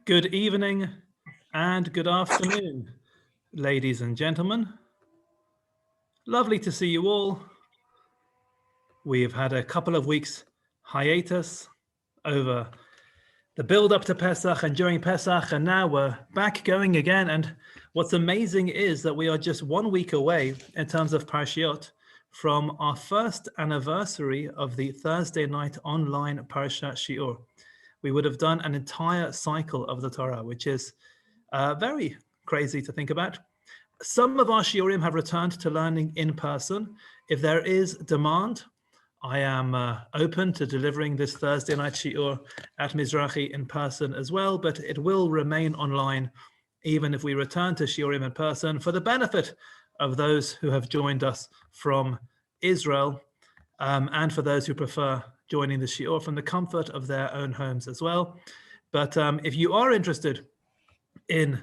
Good evening and good afternoon, ladies and gentlemen. Lovely to see you all. We've had a couple of weeks hiatus over the build up to Pesach and during Pesach, and now we're back going again. And what's amazing is that we are just 1 week away in terms of Parshiot from our first anniversary of the Thursday night online Parsha Shiur. We would have done an entire cycle of the Torah, which is very crazy to think about. Some of our shiurim have returned to learning in person. If there is demand, I am open to delivering this Thursday night shiur at Mizrahi in person as well, but it will remain online even if we return to shiurim in person for the benefit of those who have joined us from Israel and for those who prefer joining the shiur from the comfort of their own homes as well. But if you are interested in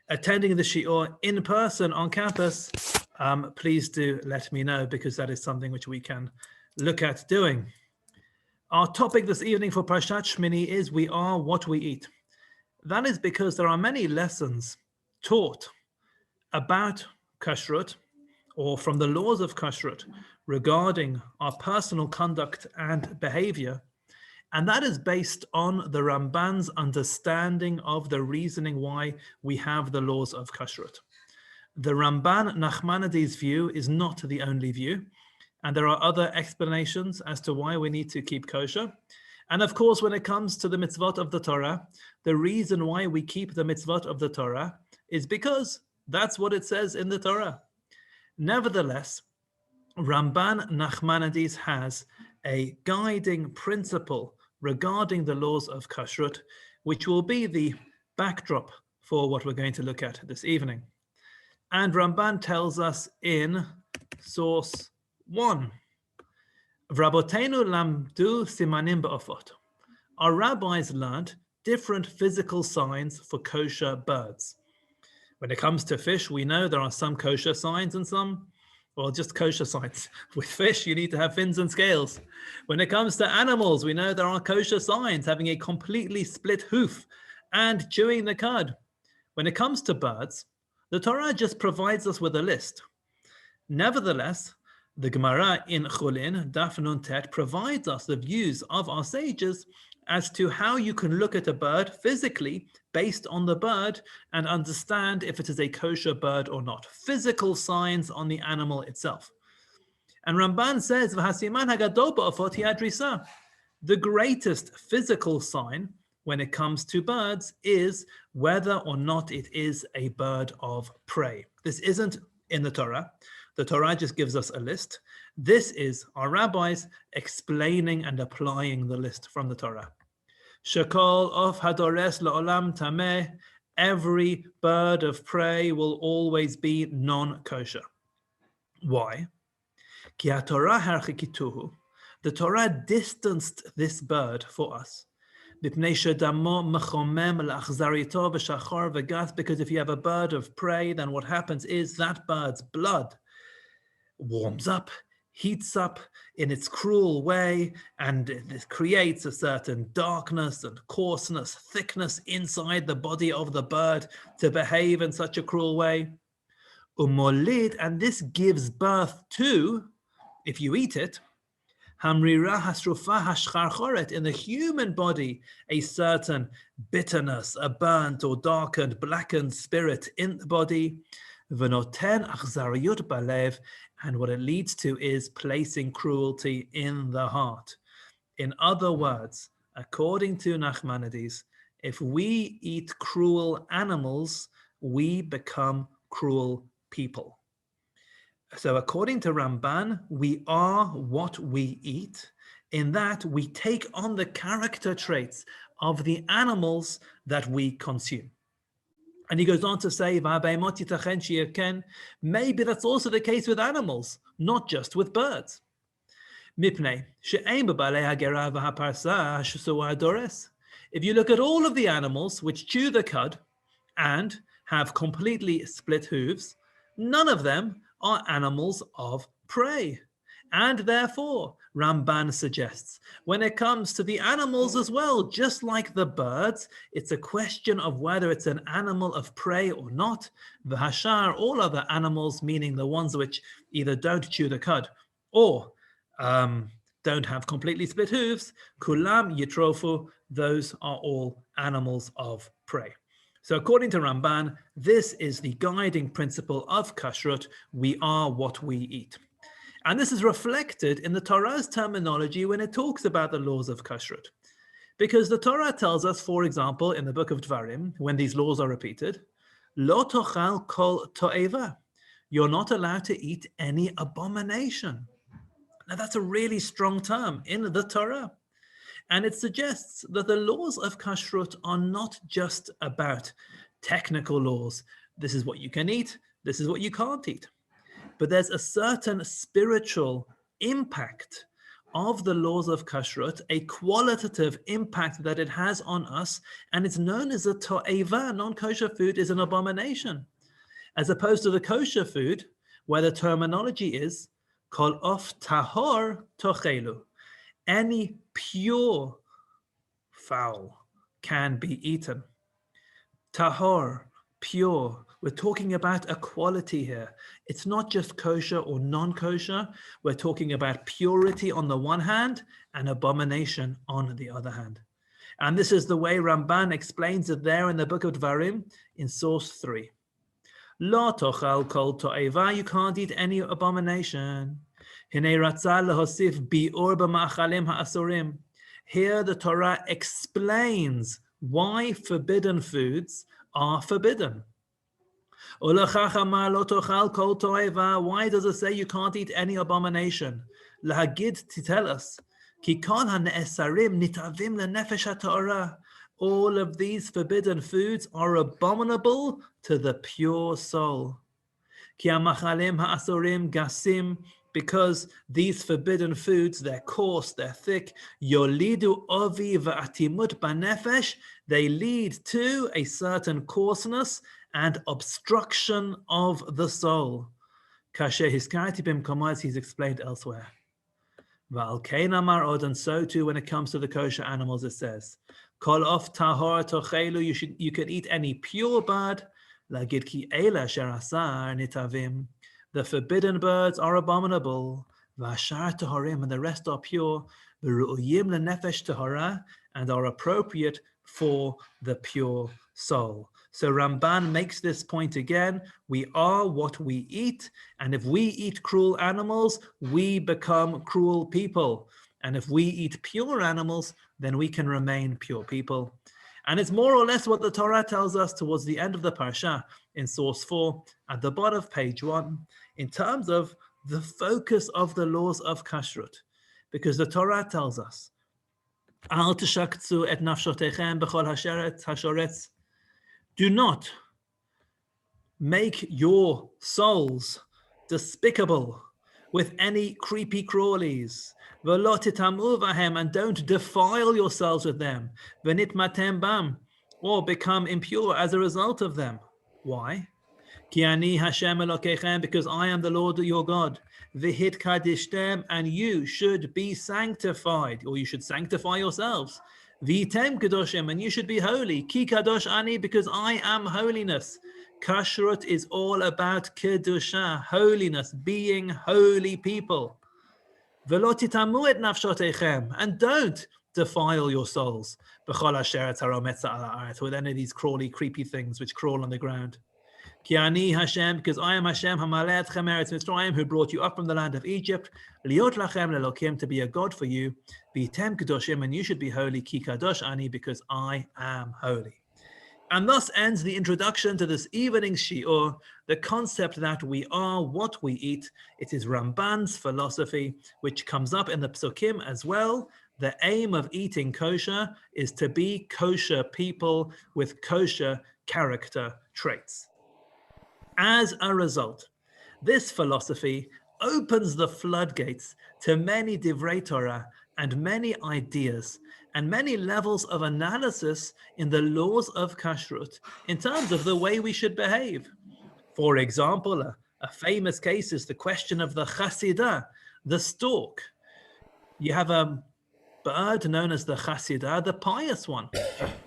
attending the shiur in person on campus, please do let me know, because that is something which we can look at doing. Our topic this evening for Parshat Shmini is we are what we eat. That is because there are many lessons taught about kashrut, or from the laws of kashrut, regarding our personal conduct and behavior. And that is based on the Ramban's understanding of the reasoning why we have the laws of kashrut. The Ramban Nachmanides' view is not the only view, and there are other explanations as to why we need to keep kosher. And of course, when it comes to the mitzvot of the Torah, the reason why we keep the mitzvot of the Torah is because that's what it says in the Torah. Nevertheless, Ramban Nachmanides has a guiding principle regarding the laws of kashrut, which will be the backdrop for what we're going to look at this evening. And Ramban tells us in source 1, Vrabotenu lamdu simanim ba'ofot. Our rabbis learned different physical signs for kosher birds. When it comes to fish, we know there are some kosher signs and some, well, just kosher signs. With fish, you need to have fins and scales. When it comes to animals, we know there are kosher signs, having a completely split hoof and chewing the cud. When it comes to birds, the Torah just provides us with a list. Nevertheless, the Gemara in Chulin, Daf Nun Tet, provides us the views of our sages as to how you can look at a bird physically based on the bird and understand if it is a kosher bird or not. Physical signs on the animal itself. And Ramban says, V'hasiman hagadol ba'ofot hi adrisa. The greatest physical sign when it comes to birds is whether or not it is a bird of prey. This isn't in the Torah. The Torah just gives us a list. This is our rabbis explaining and applying the list from the Torah. Shekol of hadores la'olam tameh. Every bird of prey will always be non-kosher. Why? Ki haTorah harchikituhu. The Torah distanced this bird for us. Because if you have a bird of prey, then what happens is that bird's blood warms up, heats up in its cruel way, and it creates a certain darkness and coarseness, thickness inside the body of the bird to behave in such a cruel way. Umolid, and this gives birth to, if you eat it, Hamrira hasrufa hashcharchoret, in the human body, a certain bitterness, a burnt or darkened, blackened spirit in the body. V'noten achzariyut balev, and what it leads to is placing cruelty in the heart. In other words, according to Nachmanides, if we eat cruel animals, we become cruel people. So according to Ramban, we are what we eat, in that we take on the character traits of the animals that we consume. And he goes on to say, maybe that's also the case with animals, not just with birds. If you look at all of the animals which chew the cud and have completely split hooves, none of them are animals of prey. And therefore, Ramban suggests. When it comes to the animals as well, just like the birds, it's a question of whether it's an animal of prey or not. V'hashar, all other animals, meaning the ones which either don't chew the cud or don't have completely split hooves, kulam yitrofu, those are all animals of prey. So according to Ramban, this is the guiding principle of kashrut. We are what we eat. And this is reflected in the Torah's terminology when it talks about the laws of kashrut. Because the Torah tells us, for example, in the book of Dvarim, when these laws are repeated, lo tochal kol to'eva, you're not allowed to eat any abomination. Now that's a really strong term in the Torah. And it suggests that the laws of kashrut are not just about technical laws. This is what you can eat, this is what you can't eat. But there's a certain spiritual impact of the laws of kashrut, a qualitative impact that it has on us, and it's known as a to'eva. Non-kosher food is an abomination, as opposed to the kosher food, where the terminology is kol of tahor tochelu. Any pure fowl can be eaten. Tahor, pure. We're talking about a quality here. It's not just kosher or non-kosher. We're talking about purity on the one hand and abomination on the other hand. And this is the way Ramban explains it there in the book of Dvarim in source 3. Lo tochal kol to'eva, you can't eat any abomination. Hinei ratzah lehosif bi'ur b'ma'achalim ha'asurim. Here the Torah explains why forbidden foods are forbidden. Why does it say you can't eat any abomination? Lahagid, to tell us, all of these forbidden foods are abominable to the pure soul. Because these forbidden foods, they're coarse, they're thick. Yolidu ovi va'atimut banefesh. They lead to a certain coarseness and obstruction of the soul. Kasher hiskarti b'mkomo, as he's explained elsewhere. Va'al kein amar od, and so too when it comes to the kosher animals, it says, kol of tahor tochelu, you can eat any pure bird. Lagid ki eila sherasar nitavim. The forbidden birds are abominable. V'ashar tahorim, and the rest are pure. V'ru'uyim lenefesh tahora, and are appropriate for the pure soul. So Ramban makes this point again. We are what we eat, and if we eat cruel animals, we become cruel people. And if we eat pure animals, then we can remain pure people. And it's more or less what the Torah tells us towards the end of the parsha in source 4, at the bottom of page 1, in terms of the focus of the laws of kashrut. Because the Torah tells us, Al tishakzu et nafshotechem b'chol hashoretz. Do not make your souls despicable with any creepy crawlies. V'lo titamu v'hem, and don't defile yourselves with them. V'nitmatem bam, or become impure as a result of them. Why? Ki ani Hashem Elokechem, because I am the Lord your God. V'hit kadishtem, and you should be sanctified, or you should sanctify yourselves. V'tem kadoshim, and you should be holy. Ki kadosh ani, because I am holiness. Kashrut is all about kedusha, holiness, being holy people. V'lo titamu et nafshotechem, and don't defile your souls. B'chol asher tarometza ala aretz, with any of these crawly, creepy things which crawl on the ground. Ki ani Hashem, because I am Hashem, hamaleh etchem eretz Mitzrayim, who brought you up from the land of Egypt, liot lachem lelokim, to be a God for you, v'tem kadoshim, and you should be holy, ki kadosh ani, because I am holy. And thus ends the introduction to this evening's shiur, the concept that we are what we eat. It is Ramban's philosophy, which comes up in the Psukim as well. The aim of eating kosher is to be kosher people with kosher character traits. As a result, this philosophy opens the floodgates to many divrei Torah and many ideas and many levels of analysis in the laws of kashrut in terms of the way we should behave. For example, a famous case is the question of the chasidah, the stork. You have a bird known as the chasidah, the pious one.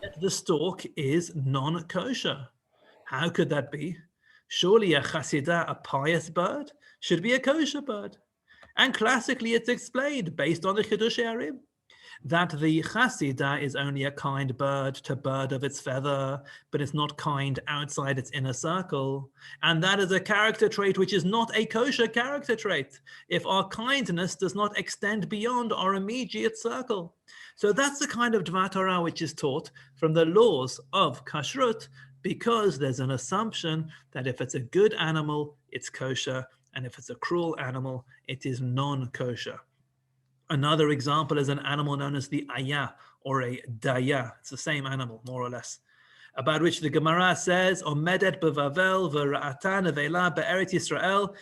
Yet the stork is non-kosher. How could that be? Surely a chasidah, a pious bird, should be a kosher bird. And classically, it's explained based on the Chidushei HaRim that the chasidah is only a kind bird to bird of its feather, but it's not kind outside its inner circle. And that is a character trait which is not a kosher character trait if our kindness does not extend beyond our immediate circle. So that's the kind of Dvar Torah which is taught from the laws of kashrut, because there's an assumption that if it's a good animal, it's kosher, and if it's a cruel animal, it is non-kosher. Another example is an animal known as the ayah or a daya. It's the same animal, more or less, about which the Gemara says, Omedet bevavel v'ra'ata nevela be'eret Yisrael.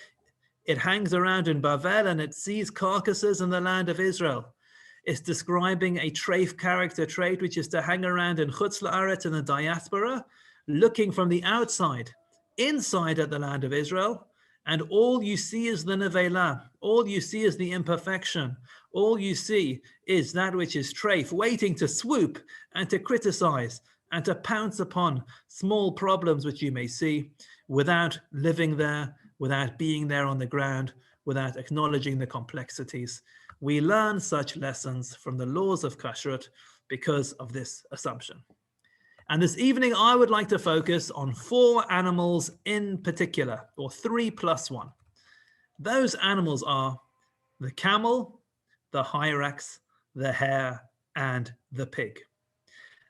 It hangs around in Bavel and it sees carcasses in the land of Israel. It's describing a treif character trait, which is to hang around in Chutz La'aretz in the diaspora, looking from the outside, inside at the land of Israel, and all you see is the nevela. All you see is the imperfection. All you see is that which is treif, waiting to swoop and to criticize and to pounce upon small problems which you may see without living there, without being there on the ground, without acknowledging the complexities. We learn such lessons from the laws of kashrut because of this assumption. And this evening, I would like to focus on 4 animals in particular, or 3 plus 1. Those animals are the camel, the hyrax, the hare, and the pig.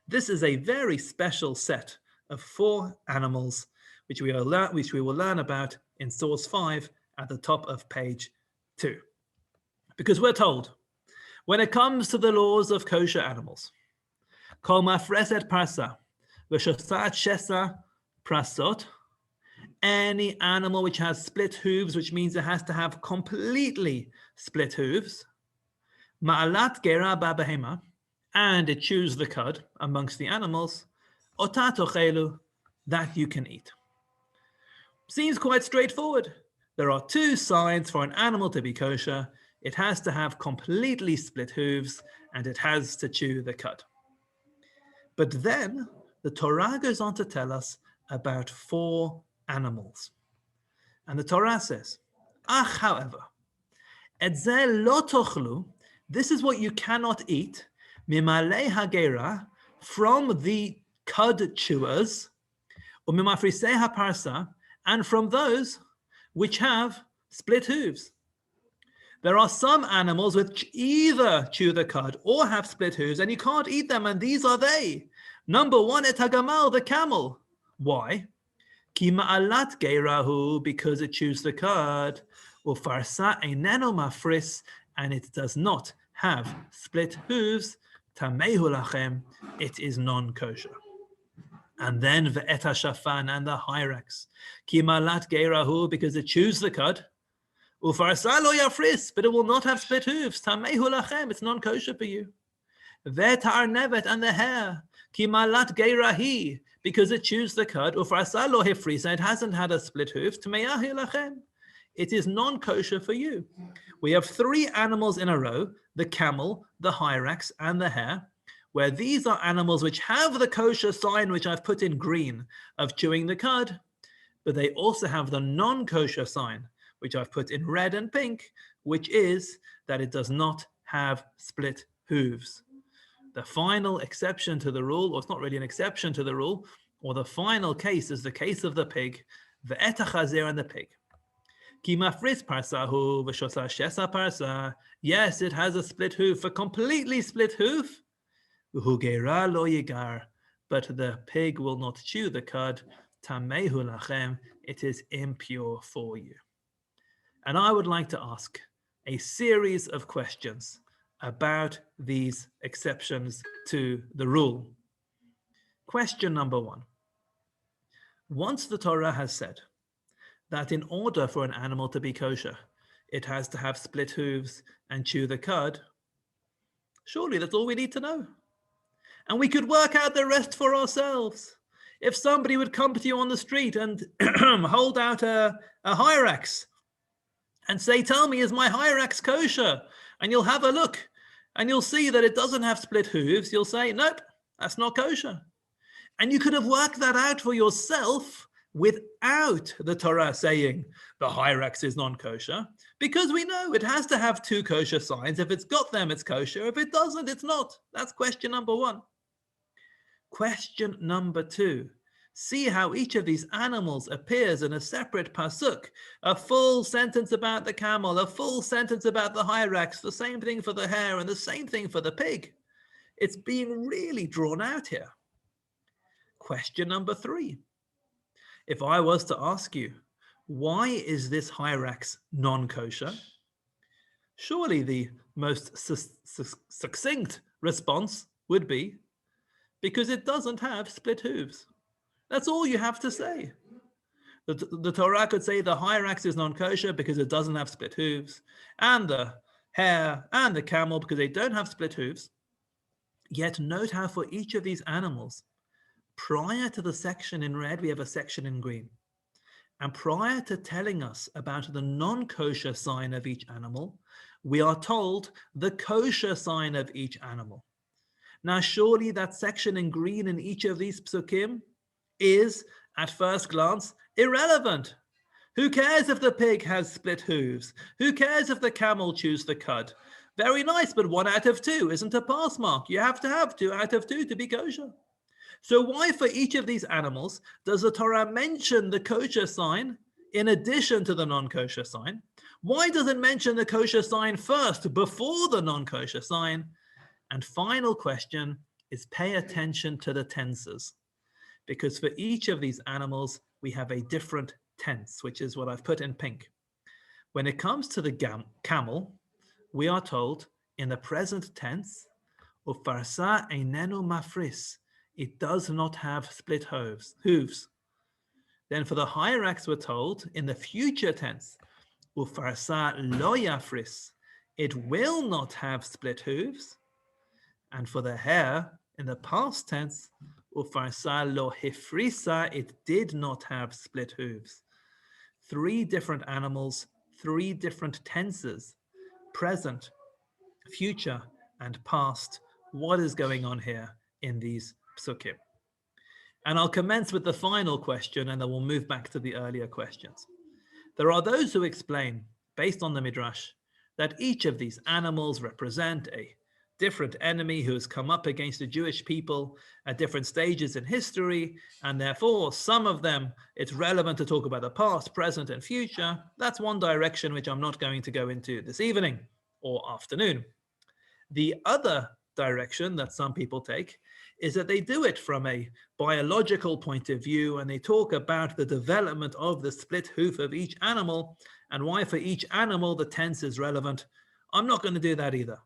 This is a very special set of 4 animals which we will learn about in source 5 at the top of page 2. Because we're told, when it comes to the laws of kosher animals, kol mafreset parsa, v'shosat shesa prasot, any animal which has split hooves, which means it has to have completely split hooves, ma'alat gera ba'behema, and it chews the cud amongst the animals, ota tochelu, that you can eat. Seems quite straightforward. There are 2 signs for an animal to be kosher. It has to have completely split hooves, and it has to chew the cud. But then the Torah goes on to tell us about 4 animals. And the Torah says, Ach, however, et ze lo tochlu, this is what you cannot eat, mimalei hagera, from the cud chewers, umimafrisei haparsa, and from those which have split hooves. There are some animals which either chew the cud or have split hooves, and you can't eat them, and these are they. Number 1, et hagamal, the camel. Why? Ki ma'alat geirahu, because it chews the cud. Ufarsa eineno mafris, and it does not have split hooves. Tamehu lachem, it is non-kosher. And then ve'et hashafan, and the hyrax. Ki ma'alat geirahu, because it chews the cud. Ufarsa lo yafris, but it will not have split hooves. Tamehu lachem, it's non-kosher for you. Ve'et ha'arnevet, and the hare. Ki malat geirahi, because it chews the cud. Ufarsa lo hifris, and it hasn't had a split hoof. Tmeyahi lachem, it is non-kosher for you. We have 3 animals in a row, the camel, the hyrax, and the hare, where these are animals which have the kosher sign, which I've put in green, of chewing the cud, but they also have the non-kosher sign, which I've put in red and pink, which is that it does not have split hooves. The final exception to the rule, or it's not really an exception to the rule, or the final case is the case of the pig, the et hachazer, and the pig. Ki mafris parsahu v'shosa shesa parsa. Yes, it has a split hoof, a completely split hoof. Uhu geira lo yigar, but the pig will not chew the cud. Tamehu lachem, it is impure for you. And I would like to ask a series of questions about these exceptions to the rule. Question number 1. Once the Torah has said that in order for an animal to be kosher, it has to have split hooves and chew the cud, surely that's all we need to know. And we could work out the rest for ourselves. If somebody would come to you on the street and hold out a hyrax and say, tell me, is my hyrax kosher? And you'll have a look and you'll see that it doesn't have split hooves. You'll say, nope, that's not kosher. And you could have worked that out for yourself without the Torah saying the hyrax is non-kosher, because we know it has to have two kosher signs. If it's got them, it's kosher. If it doesn't, it's not. That's question number one. Question number two. See how each of these animals appears in a separate pasuk. A full sentence about the camel, a full sentence about the hyrax, the same thing for the hare, and the same thing for the pig. It's being really drawn out here. Question number three. If I was to ask you, why is this hyrax non-kosher? Surely the most succinct response would be, because it doesn't have split hooves. That's all you have to say. The Torah could say the hyrax is non-kosher because it doesn't have split hooves, and the hare and the camel because they don't have split hooves. Yet note how for each of these animals, prior to the section in red, we have a section in green. And prior to telling us about the non-kosher sign of each animal, we are told the kosher sign of each animal. Now, surely that section in green in each of these psukim is, at first glance, irrelevant. Who cares if the pig has split hooves? Who cares if the camel chews the cud? Very nice, but 1 out of 2 isn't a pass mark. You have to have 2 out of 2 to be kosher. So why for each of these animals does the Torah mention the kosher sign in addition to the non-kosher sign? Why does it mention the kosher sign first before the non-kosher sign? And final question is, pay attention to the tenses, because for each of these animals, we have a different tense, which is what I've put in pink. When it comes to the camel, we are told in the present tense, Ufarsa einenu mafris, it does not have split hooves. Then for the hyrax, we're told in the future tense, Ufarsa lo yafris, it will not have split hooves. And for the hare, in the past tense, Ufarsa lo hifrisa, it did not have split hooves. 3 different animals, 3 different tenses, present, future, and past. What is going on here in these psukim? And I'll commence with the final question, and then we'll move back to the earlier questions. There are those who explain, based on the Midrash, that each of these animals represent a different enemy who has come up against the Jewish people at different stages in history, and therefore some of them, it's relevant to talk about the past, present, and future. That's one direction which I'm not going to go into this evening or afternoon. The other direction that some people take is that they do it from a biological point of view, and they talk about the development of the split hoof of each animal and why for each animal the tense is relevant. I'm not going to do that either.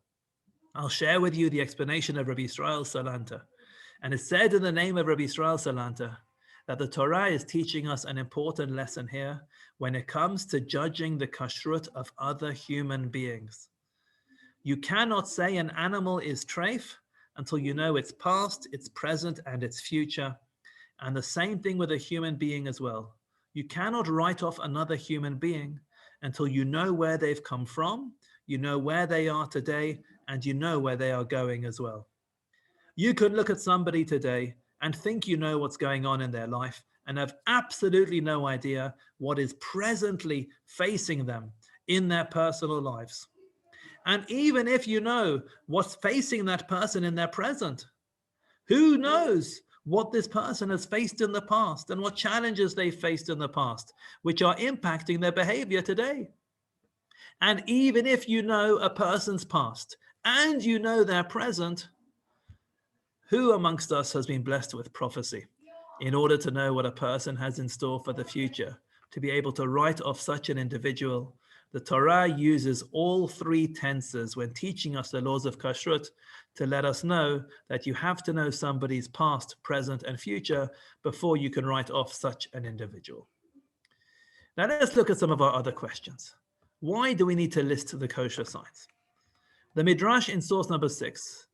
I'll share with you the explanation of Rabbi Israel Salanta. And it's said in the name of Rabbi Israel Salanta that the Torah is teaching us an important lesson here when it comes to judging the kashrut of other human beings. You cannot say an animal is treif until you know its past, its present, and its future. And the same thing with a human being as well. You cannot write off another human being until you know where they've come from, you know where they are today, and you know where they are going as well. You can look at somebody today and think you know what's going on in their life and have absolutely no idea what is presently facing them in their personal lives. And even if you know what's facing that person in their present, who knows what this person has faced in the past and what challenges they faced in the past, which are impacting their behavior today. And even if you know a person's past and you know their present, who amongst us has been blessed with prophecy in order to know what a person has in store for the future, to be able to write off such an individual? The Torah uses all 3 tenses when teaching us the laws of kashrut to let us know that you have to know somebody's past, present, and future before you can write off such an individual. Now let's look at some of our other questions. Why do we need to list the kosher signs? The Midrash in source number 6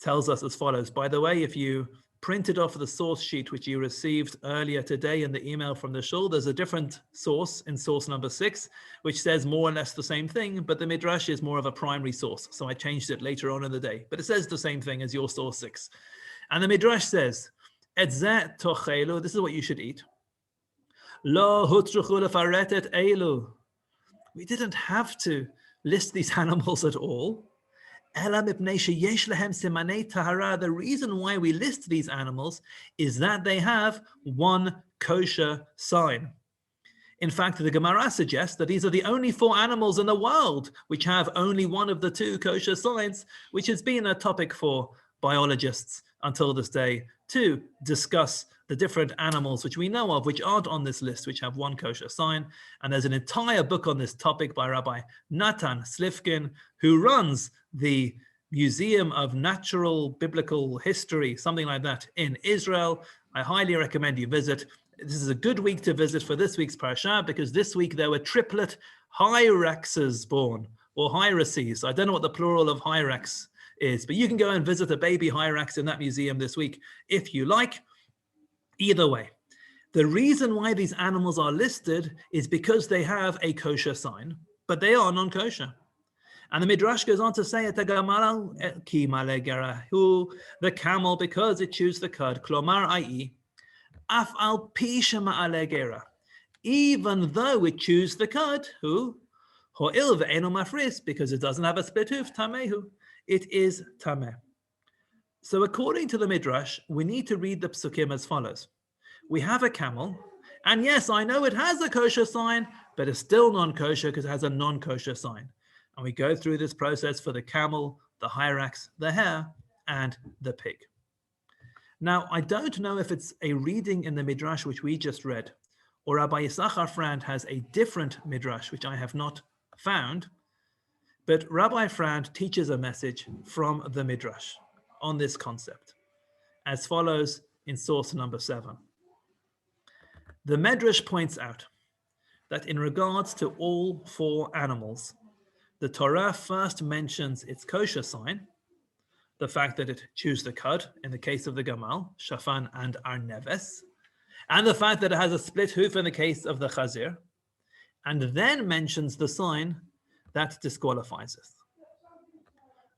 tells us as follows. By the way, if you printed off the source sheet which you received earlier today in the email from the shul. There's a different source in source number 6, which says more or less the same thing, but the Midrash is more of a primary source. So I changed it later on in the day, but it says the same thing as your source 6. And the Midrash says, Et zeh tochelu, this is what you should eat. Lo hutruchu lefaret et elu. We didn't have to list these animals at all. The reason why we list these animals is that they have one kosher sign. In fact, the Gemara suggests that these are the only 4 animals in the world which have only one of the 2 kosher signs, which has been a topic for biologists until this day to discuss the different animals which we know of, which aren't on this list, which have one kosher sign. And there's an entire book on this topic by Rabbi Natan Slifkin, who runs the Museum of Natural Biblical History, something like that, in Israel. I highly recommend you visit. This is a good week to visit for this week's parasha, because this week there were triplet hyraxes born, or hyraces. I don't know what the plural of hyrax is, but you can go and visit a baby hyrax in that museum this week if you like. Either way, the reason why these animals are listed is because they have a kosher sign, but they are non-kosher. And the Midrash goes on to say, the camel, because it chews the cud, klomar, i.e., af al pi shema'ale gera, even though it chews the cud, who? Ho'il ve'eno mafris, because it doesn't have a split hoof, tamehu, it is tameh. So according to the Midrash, we need to read the psukim as follows. We have a camel, and yes, I know it has a kosher sign, but it's still non-kosher because it has a non-kosher sign. And we go through this process for the camel, the hyrax, the hare, and the pig. Now, I don't know if it's a reading in the Midrash which we just read, or Rabbi Yisachar Frand has a different Midrash which I have not found, but Rabbi Frand teaches a message from the Midrash on this concept, as follows in source number 7. The Midrash points out that in regards to all 4 animals, the Torah first mentions its kosher sign, the fact that it chews the cud, in the case of the gamal, shafan and arneves, and the fact that it has a split hoof in the case of the chazir, and then mentions the sign that disqualifies it.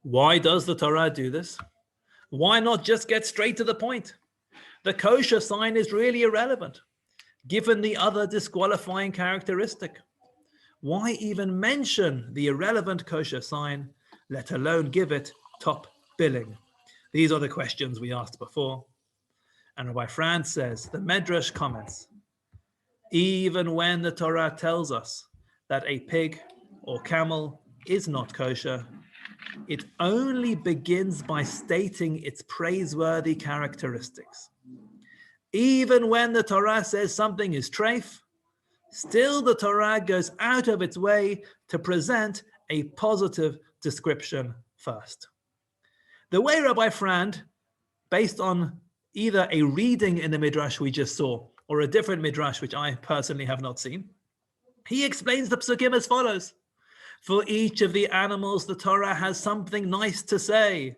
Why does the Torah do this? Why not just get straight to the point? The kosher sign is really irrelevant, given the other disqualifying characteristic. Why even mention the irrelevant kosher sign, let alone give it top billing? These are the questions we asked before. And Rabbi Frand says, the Medrash comments, even when the Torah tells us that a pig or camel is not kosher, it only begins by stating its praiseworthy characteristics. Even when the Torah says something is treif, still the Torah goes out of its way to present a positive description first. The way Rabbi Frand, based on either a reading in the Midrash we just saw, or a different Midrash which I personally have not seen, he explains the psukim as follows. For each of the animals, the Torah has something nice to say.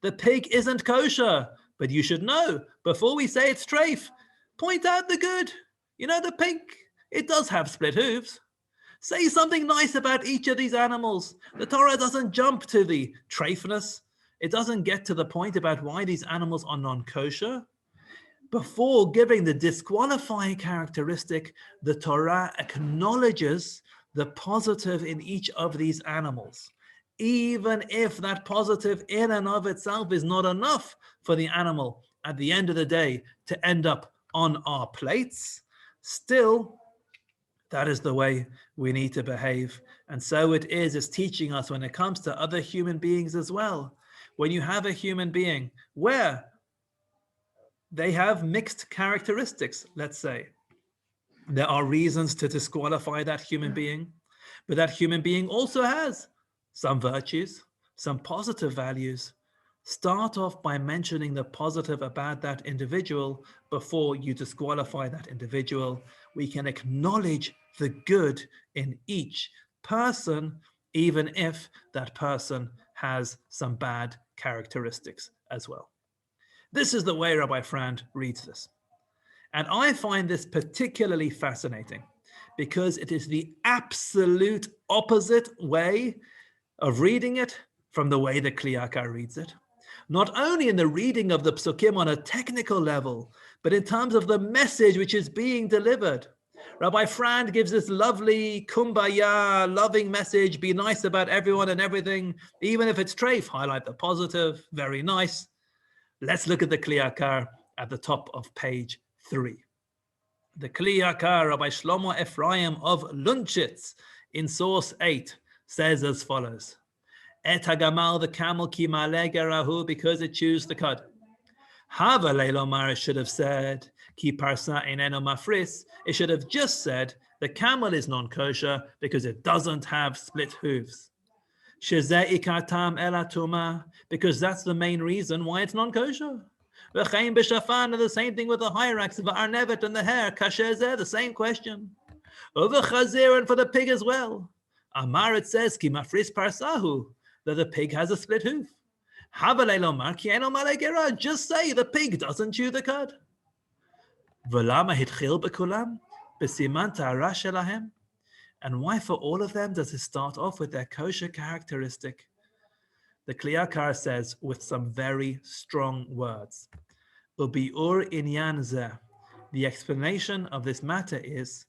The pig isn't kosher, but you should know, before we say it's treif, point out the good. You know, the pig, it does have split hooves. Say something nice about each of these animals. The Torah doesn't jump to the treifness. It doesn't get to the point about why these animals are non-kosher. Before giving the disqualifying characteristic, the Torah acknowledges the positive in each of these animals, even if that positive in and of itself is not enough for the animal at the end of the day to end up on our plates. Still, that is the way we need to behave. And so it is teaching us when it comes to other human beings as well. When you have a human being where they have mixed characteristics, let's say, there are reasons to disqualify that human being, but that human being also has some virtues, some positive values. Start off by mentioning the positive about that individual before you disqualify that individual. We can acknowledge the good in each person, even if that person has some bad characteristics as well. This is the way Rabbi Frand reads this. And I find this particularly fascinating because it is the absolute opposite way of reading it from the way the Kli Yakar reads it. Not only in the reading of the psukim on a technical level, but in terms of the message which is being delivered. Rabbi Frand gives this lovely kumbaya, loving message, be nice about everyone and everything, even if it's treif, highlight the positive, very nice. Let's look at the Kli Yakar at the top of page 3. The Kli Yakar, Rabbi Shlomo Ephraim of Lunchitz, in source 8, says as follows. Et hagamal, the camel, ki maleh gerahu, because it chews the cud. Hava leilomar, should have said, ki parsa eineno mafris, it should have just said, the camel is non-kosher because it doesn't have split hooves. Shezeh ikar tam ela tuma, because that's the main reason why it's non-kosher. V'chein b'shafan, the same thing with the hyrax, v'arnevet and the hair, kashezeh, the same question. V'chazir, and for the pig as well. Amar, it says, ki mafris parsahu, that the pig has a split hoof. Just say the pig doesn't chew the cud. And why for all of them does it start off with their kosher characteristic? The Kli Yakar says with some very strong words. Ubiur inyan zeh. The explanation of this matter is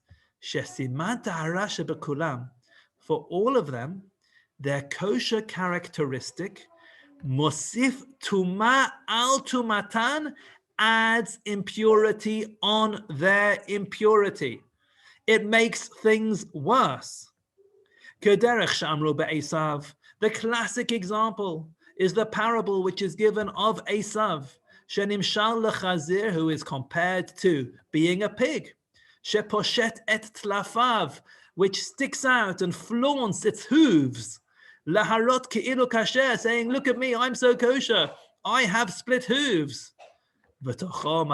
for all of them, their kosher characteristic, mosif tuma al tumatan, adds impurity on their impurity. It makes things worse. Kederech shamru be'esav. The classic example is the parable which is given of Esav, shenimshal lechazir, who is compared to being a pig, sheposhet et tlafav, which sticks out and flaunts its hooves. Laharot ke'ilu kasher, saying, look at me, I'm so kosher, I have split hooves. But on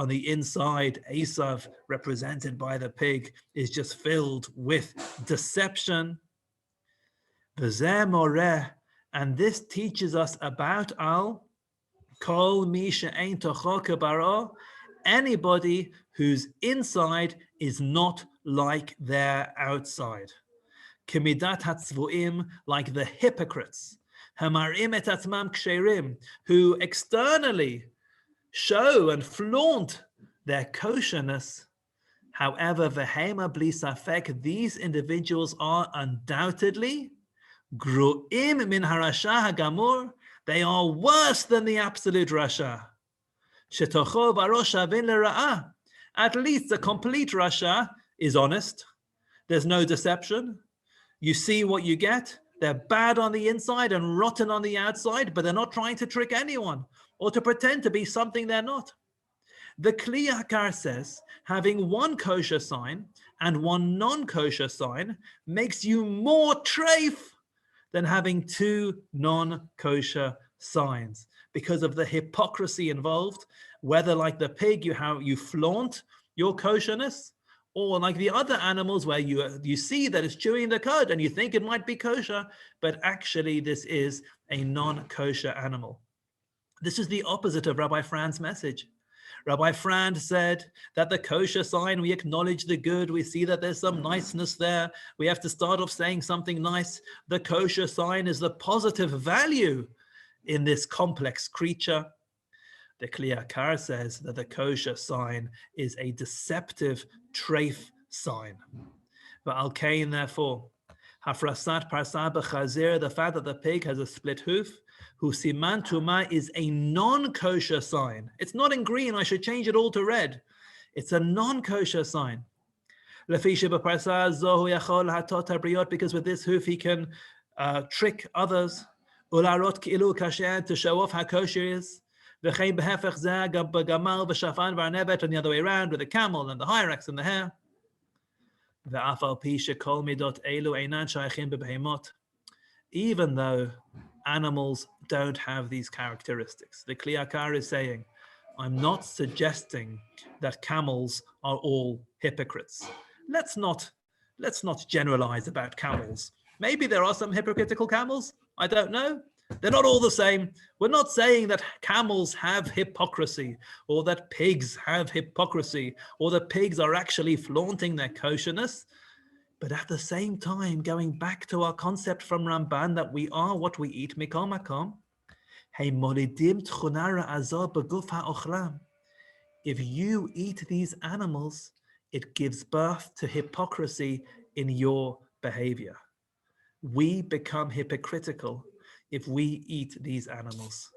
the inside, Esav, represented by the pig, is just filled with deception. And this teaches us about kol mi she'ein tocho kebaro, anybody whose inside is not like their outside. Kemidat hatzvuim, like the hypocrites, hamarim et atzmam ksherim, who externally show and flaunt their kosherness. However, v'hema bli safek, these individuals are undoubtedly gru'im min harasha hagamur, they are worse than the absolute rasha. Shetocho varo shavin lera'ah, at least the complete rasha is honest. There's no deception. You see what you get. They're bad on the inside and rotten on the outside, but they're not trying to trick anyone or to pretend to be something they're not. The Kli Yakar says having one kosher sign and one non-kosher sign makes you more treif than having two non-kosher signs because of the hypocrisy involved, whether like the pig you flaunt your kosherness, or like the other animals where you see that it's chewing the cud and you think it might be kosher, but actually this is a non-kosher animal. This is the opposite of Rabbi Frand's message. Rabbi Frand said that the kosher sign, we acknowledge the good, we see that there's some niceness there, we have to start off saying something nice. The kosher sign is the positive value in this complex creature. The Kli Yakar says that the kosher sign is a deceptive treif sign. But al-kain, therefore, hafrasat parsa b'chazir, the fact that the pig has a split hoof, who siman tuma, is a non-kosher sign. It's not in green, I should change it all to red. It's a non-kosher sign. Because with this hoof he can trick others. To show off how kosher he is. And the other way around with the camel and the hyrax and the hare. Even though animals don't have these characteristics, the Kli Yakar is saying, I'm not suggesting that camels are all hypocrites. Let's not generalize about camels. Maybe there are some hypocritical camels, I don't know. They're not all the same. We're not saying that camels have hypocrisy, or that pigs have hypocrisy, or that pigs are actually flaunting their kosherness. But at the same time, going back to our concept from Ramban that we are what we eat, mikol makom, if you eat these animals, it gives birth to hypocrisy in your behavior. We become hypocritical if we eat these animals.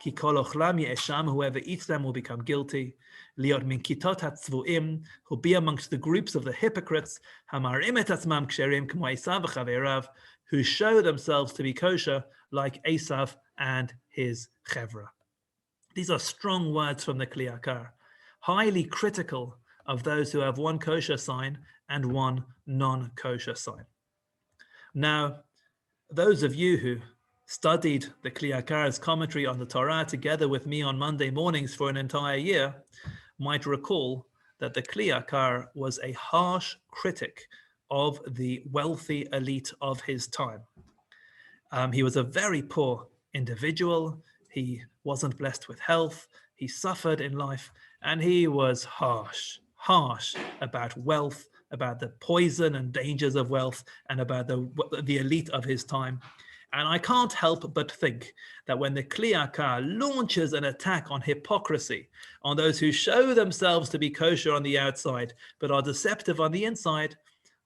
Ki kol ochlam ye'esham, whoever eats them will become guilty. Liot min kitot hatzvuim, who'll be amongst the groups of the hypocrites, hamarim et atzmam ksherim k'mo Esav v'chaverav, who show themselves to be kosher like Esav and his chevra. These are strong words from the Kli Yakar, highly critical of those who have one kosher sign and one non-kosher sign. Now, those of you who studied the Kli Yakar's commentary on the Torah together with me on Monday mornings for an entire year might recall that the Kli Yakar was a harsh critic of the wealthy elite of his time. He was a very poor individual. He wasn't blessed with health. He suffered in life, and he was harsh about wealth, about the poison and dangers of wealth, and about the elite of his time. And I can't help but think that when the Kli Yakar launches an attack on hypocrisy, on those who show themselves to be kosher on the outside, but are deceptive on the inside,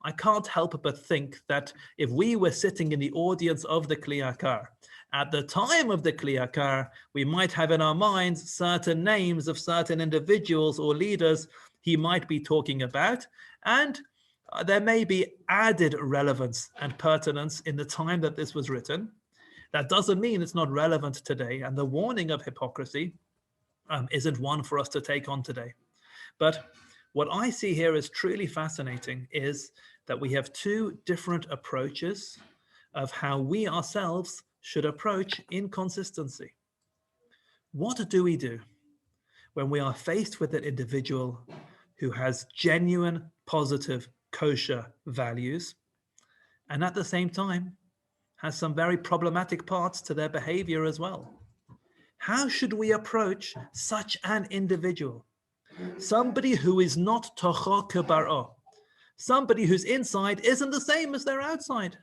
I can't help but think that if we were sitting in the audience of the Kli Yakar, at the time of the Kli Yakar, we might have in our minds certain names of certain individuals or leaders he might be talking about, and there may be added relevance and pertinence in the time that this was written. That doesn't mean it's not relevant today, and the warning of hypocrisy isn't one for us to take on today. But what I see here is truly fascinating is that we have two different approaches of how we ourselves should approach inconsistency. What do we do when we are faced with an individual who has genuine, positive, kosher values, and at the same time has some very problematic parts to their behavior as well? How should we approach such an individual? Somebody who is not tocho kebaro, somebody whose inside isn't the same as their outside.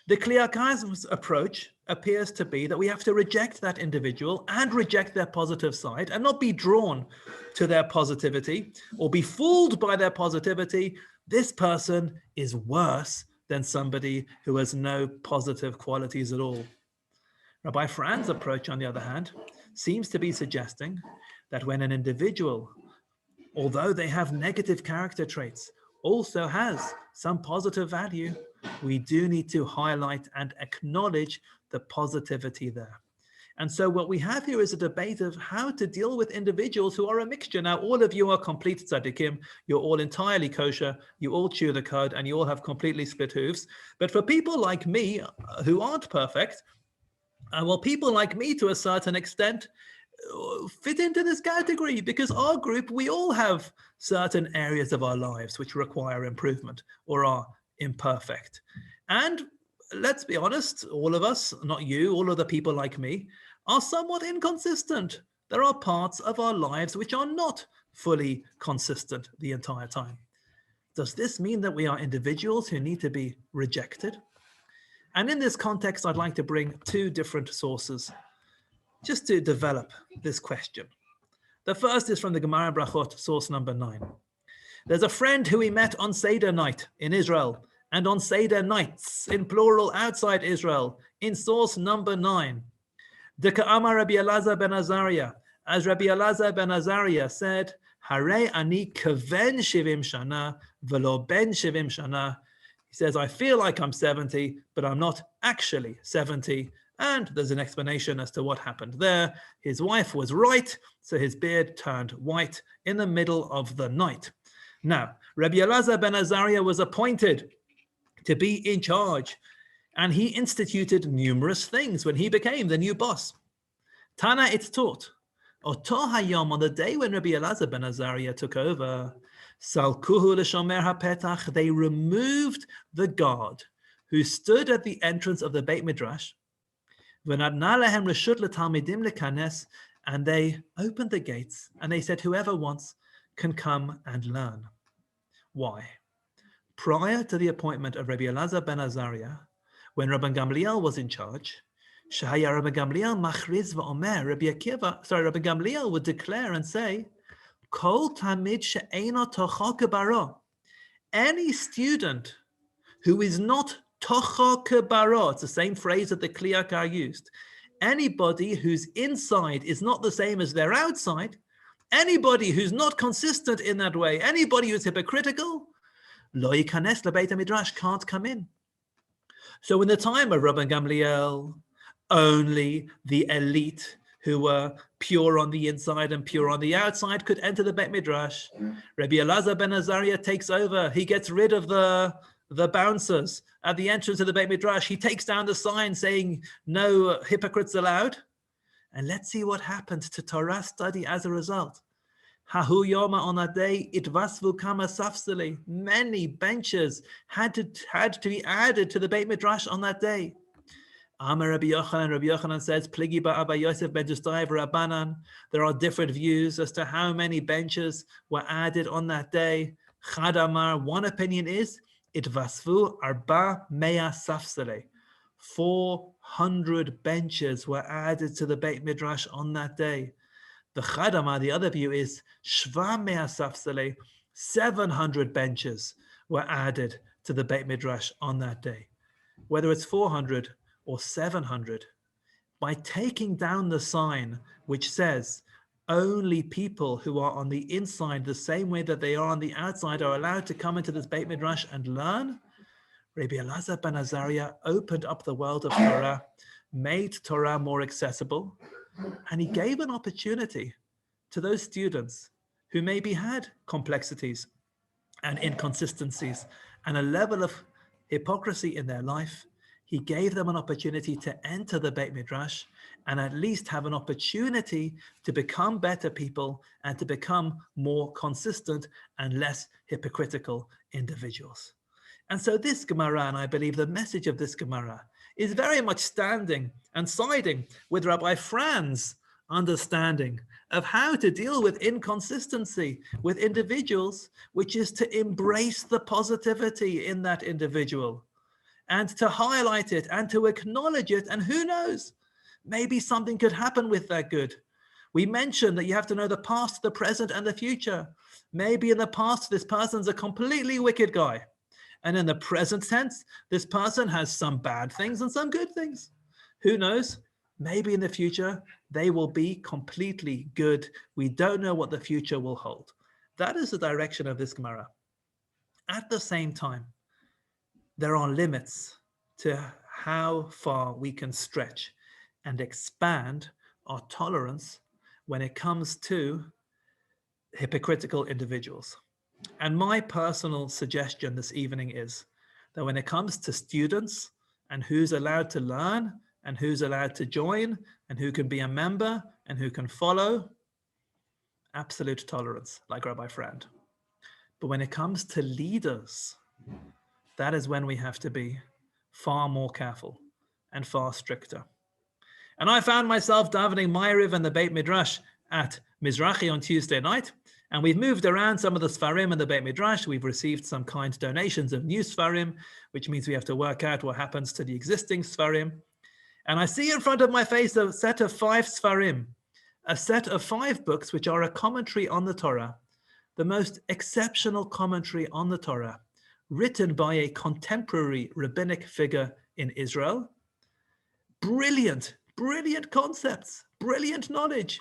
The Kli Yakar's approach appears to be that we have to reject that individual and reject their positive side and not be drawn to their positivity or be fooled by their positivity. This person is worse than somebody who has no positive qualities at all. Rabbi Fran's approach, on the other hand, seems to be suggesting that when an individual, although they have negative character traits, also has some positive value, we do need to highlight and acknowledge the positivity there. And so what we have here is a debate of how to deal with individuals who are a mixture. Now, all of you are complete tzaddikim. You're all entirely kosher. You all chew the cud, and you all have completely split hooves. But for people like me who aren't perfect, well, people like me to a certain extent fit into this category, because our group, we all have certain areas of our lives which require improvement or are imperfect. And let's be honest, all of us, not you, all of the people like me, are somewhat inconsistent. There are parts of our lives which are not fully consistent the entire time. Does this mean that we are individuals who need to be rejected? And in this context, I'd like to bring two different sources just to develop this question. The first is from the Gemara Brachot, source number 9. There's a friend who we met on Seder night in Israel, and on Seder nights, in plural, outside Israel, in source number 9. The Ka'amar Rabbi Elazar ben Azariah, as Rabbi Elazar ben Azariah said, Harei ani kaven shivim shana, velo ben shivim shana. He says, I feel like I'm 70, but I'm not actually 70. And there's an explanation as to what happened there. His wife was right, so his beard turned white in the middle of the night. Now, Rabbi Elazar ben Azariah was appointed to be in charge, and he instituted numerous things when he became the new boss. Tana, it's taught, Oto hayom, on the day when Rabbi Elazar ben Azariah took over, Salkuhu l'shomer hapetach, they removed the guard who stood at the entrance of the Beit Midrash, V'natna lehem reshut letalmidim lekanes, and they opened the gates and they said, whoever wants can come and learn. Why? Prior to the appointment of Rabbi Elazar ben Azariah, when Rabbi Gamliel was in charge, Shahaya Rabbi Gamliel machriz v'omer, Rabbi Gamliel would declare and say, Kol tamid she'eino tocho kebaro. Any student who is not tocho kebaro, it's the same phrase that the Kli Yakar used. Anybody whose inside is not the same as their outside, anybody who's not consistent in that way, anybody who's hypocritical, lo yikanes lebeit HaMidrash, can't come in. So in the time of Rabbi Gamliel, only the elite who were pure on the inside and pure on the outside could enter the Beit Midrash. Rabbi Elazar ben Azariah takes over. He gets rid of the bouncers at the entrance of the Beit Midrash. He takes down the sign saying, no hypocrites allowed. And let's see what happened to Torah study as a result. Hahu Yoma, on that day, itvasvu kama safseli. Many benches had to be added to the Beit Midrash on that day. Amar Rabbi Yochanan says, Pligi ba'Abba Yosef ben Justay v'Rabbanan. There are different views as to how many benches were added on that day. Chad Amar, one opinion is, itvasvu arba mea safseli. 400 benches were added to the Beit Midrash on that day. The Chad Amar, the other view is, shva mea safseli. 700 benches were added to the Beit Midrash on that day. Whether it's 400 or 700, by taking down the sign which says only people who are on the inside the same way that they are on the outside are allowed to come into this Beit Midrash and learn, Rabbi Elazar ben Azariah opened up the world of Torah, made Torah more accessible, and he gave an opportunity to those students who maybe had complexities and inconsistencies and a level of hypocrisy in their life. He gave them an opportunity to enter the Beit Midrash and at least have an opportunity to become better people and to become more consistent and less hypocritical individuals. And so this Gemara, and I believe the message of this Gemara, is very much standing and siding with Rabbi Fran's understanding of how to deal with inconsistency with individuals, which is to embrace the positivity in that individual and to highlight it and to acknowledge it. And who knows, maybe something could happen with that good. We mentioned that you have to know the past, the present, and the future. Maybe in the past, this person's a completely wicked guy. And in the present tense, this person has some bad things and some good things. Who knows? Maybe in the future, they will be completely good. We don't know what the future will hold. That is the direction of this Gemara. At the same time, there are limits to how far we can stretch and expand our tolerance when it comes to hypocritical individuals. And my personal suggestion this evening is that when it comes to students and who's allowed to learn and who's allowed to join and who can be a member and who can follow, absolute tolerance, like Rabbi Frand. But when it comes to leaders, that is when we have to be far more careful and far stricter. And I found myself davening Ma'ariv and the Beit Midrash at Mizrachi on Tuesday night. And we've moved around some of the Sfarim in the Beit Midrash. We've received some kind donations of new Sfarim, which means we have to work out what happens to the existing Sfarim. And I see in front of my face a set of 5 Sfarim, a set of 5 books which are a commentary on the Torah, the most exceptional commentary on the Torah, written by a contemporary rabbinic figure in Israel. Brilliant, brilliant concepts, brilliant knowledge.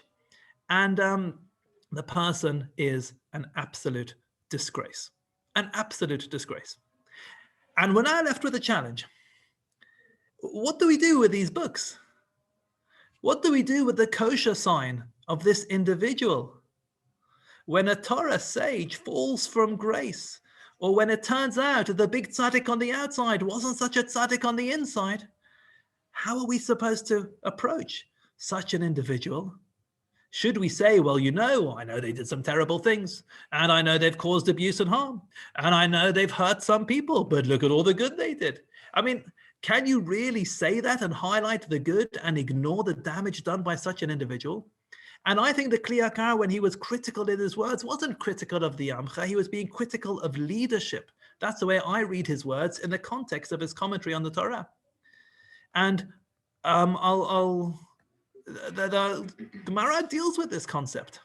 And the person is an absolute disgrace, an absolute disgrace. And we're now left with a challenge. What do we do with these books? What do we do with the kosher sign of this individual? When a Torah sage falls from grace, or when it turns out the big tzaddik on the outside wasn't such a tzaddik on the inside, how are we supposed to approach such an individual? Should we say, well, I know they did some terrible things, and I know they've caused abuse and harm, and I know they've hurt some people, but look at all the good they did. I mean, Can you really say that and highlight the good and ignore the damage done by such an individual? And I think the Kli Yakar, when he was critical in his words, wasn't critical of the Amcha, he was being critical of leadership. That's the way I read his words in the context of his commentary on the Torah. And the Gemara deals with this concept,